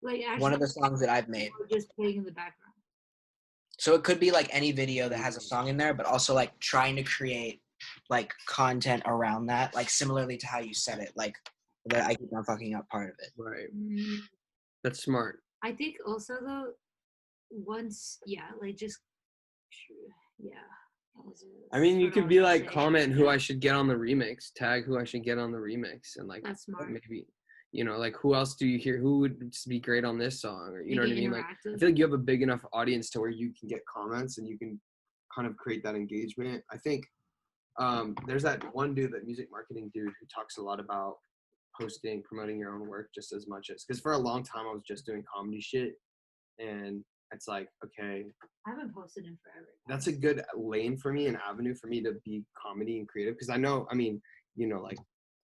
Like actually, One of the songs that I've made. just playing in the background. So it could be like any video that has a song in there, but also like trying to create like content around that, like similarly to how you said it, like that I keep on fucking up part of it. Right. Mm, That's smart. I think also though, once like just yeah. that was I mean, you what could was be gonna like, say. comment who I should get on the remix, tag who I should get on the remix, and like That's smart. maybe, you know, like who else do you hear? Who would be great on this song? Or you know what I Make it mean? Like, I interactive. feel like you have a big enough audience to where you can get comments and you can kind of create that engagement. I think there's that one dude, that music marketing dude, who talks a lot about posting, promoting your own work just as much as, because for a long time I was just doing comedy shit, and it's like, okay, I haven't posted in forever. that's a good lane for me, an avenue for me to be comedy and creative, because I know, I mean, you know, like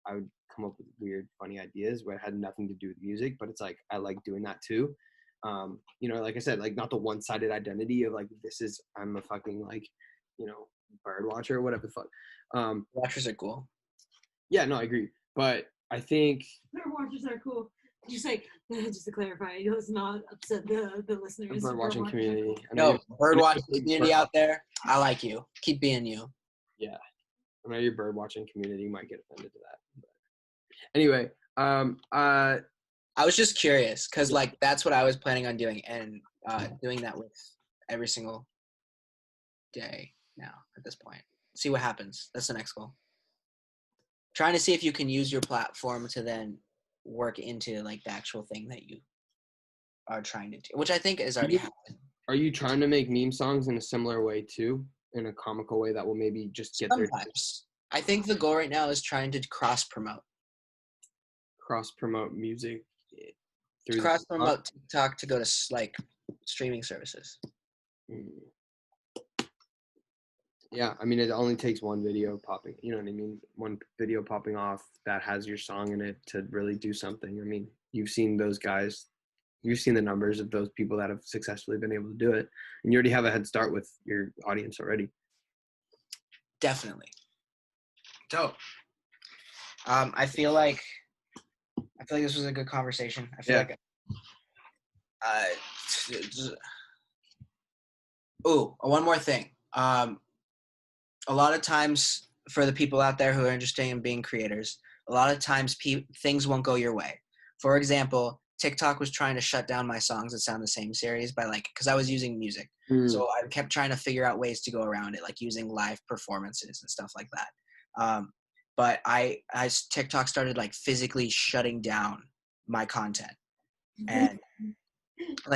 I would come up with weird, funny ideas where it had nothing to do with music, but it's like I like doing that too. You know, like I said, like not the one-sided identity of like I'm a fucking like, you know, bird watcher or whatever the fuck. Watchers are cool. Yeah, no, I agree, but I think Bird watchers are cool. Just like just to clarify, let's not upset the listeners. the bird watching watchers are community. cool. I know No, bird watching big community bird- out there. I like you. Keep being you. I know your bird watching community might get offended to that. But anyway, I was just curious because like that's what I was planning on doing, and doing that with every single day now at this point. See what happens. That's the next goal. Trying to see if you can use your platform to then work into like the actual thing that you are trying to do, which I think is already happening. are you trying to make meme songs in a similar way too, in a comical way that will maybe just get their Sometimes. I think the goal right now is trying to cross promote. cross promote music through Cross promote TikTok to go to like streaming services. Yeah, I mean, it only takes one video popping, you know what I mean? One video popping off that has your song in it to really do something. I mean, you've seen those guys, you've seen the numbers of those people that have successfully been able to do it, and you already have a head start with your audience already. Definitely. Dope. I feel like this was a good conversation. I feel like one more thing. A lot of times for the people out there who are interested in being creators, a lot of times things won't go your way. For example, TikTok was trying to shut down my songs that sound the same series by because I was using music. So I kept trying to figure out ways to go around it, like using live performances and stuff like that. But TikTok started like physically shutting down my content and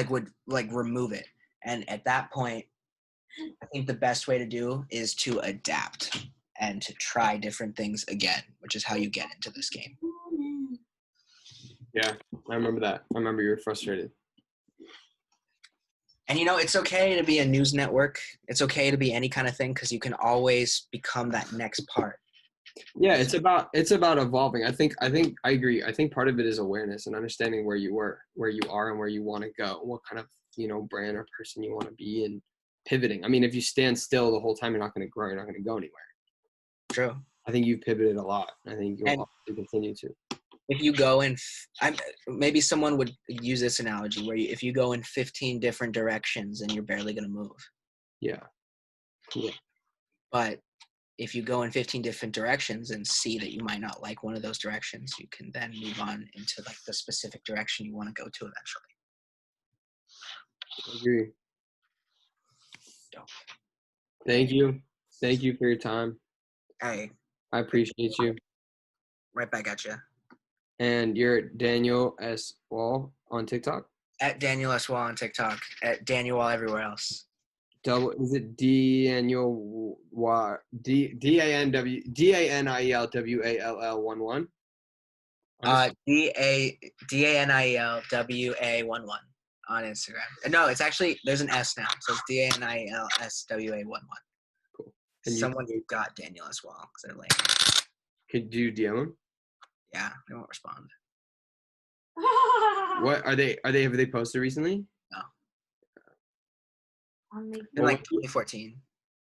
would remove it. And at that point, I think the best way to do is to adapt and to try different things again, which is how you get into this game. Yeah, I remember that. I remember you were frustrated. And it's okay to be a news network. It's okay to be any kind of thing because you can always become that next part. Yeah, it's about evolving. I think I agree. I think part of it is awareness and understanding where you are, and where you want to go, what kind of brand or person you want to be, and pivoting. I mean, if you stand still the whole time, you're not going to grow. You're not going to go anywhere. True. I think you've pivoted a lot. I think you'll continue to. If you go in, maybe someone would use this analogy where if you go in 15 different directions and you're barely going to move. Yeah. But if you go in 15 different directions and see that you might not like one of those directions, you can then move on into like the specific direction you want to go to eventually. I agree. Dope. Thank you. Thank you for your time. Hey, I appreciate you. right back at you. And you're Daniel S. Wall on TikTok? At Daniel S. Wall on TikTok. At Daniel Wall everywhere else. Is it Daniel DANIELWALL 11? DANIELWA11 on Instagram. No, it's actually, there's an S now. So it's DANIELSWA11. Cool. And Someone got Daniel as well because they're lame. could you DM them? Yeah, they won't respond. What are they? Have they posted recently? In like 2014.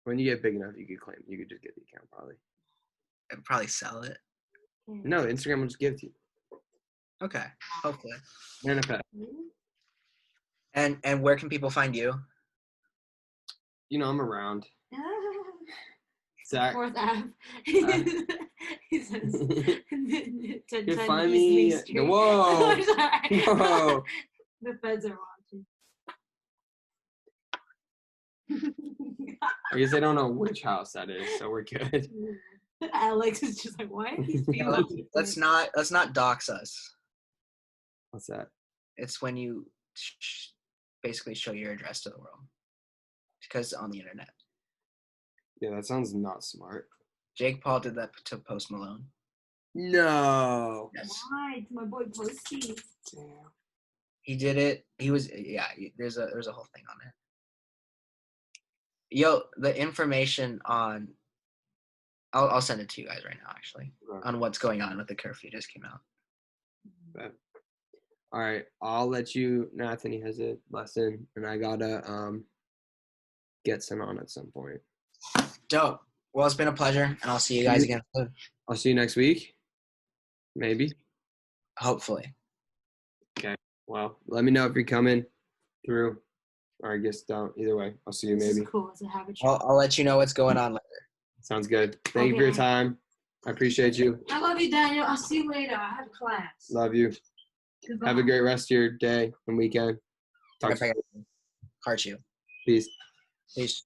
When you get big enough, you could just get the account probably. I'd probably sell it. No, Instagram will just give it to you. Okay, hopefully. Manifest. And where can people find you? You know, I'm around. Zach. Fourth Ave. He says, You can find me. Whoa. Whoa. The feds are watching. I guess they don't know which house that is, so we're good. Alex is just like, why are these people? Let's not dox us. What's that? It's when you basically show your address to the world because it's on the internet. Yeah, that sounds not smart. Jake Paul did that to Post Malone. No. Yes. Why? To my boy Posty. Damn. He did it. He was there's a whole thing on it. Yo, the information on I'll send it to you guys right now actually Okay. on what's going on with the curfew just came out. Bet. All right, I'll let you. Anthony has a lesson, and I gotta get some on at some point. Dope. Well, it's been a pleasure, and I'll see you guys again soon. I'll see you next week. Maybe. Hopefully. Well, let me know if you're coming through, or I guess don't. Either way, I'll see you This is maybe. cool. It's a habit. I'll let you know what's going on later. Sounds good. Thank you for your Okay. time. I appreciate you. I love you, Daniel. I'll see you later. I have class. Love you. Goodbye. Have a great rest of your day and weekend. Talk Right to you. back at you. Heart you. Peace. Peace.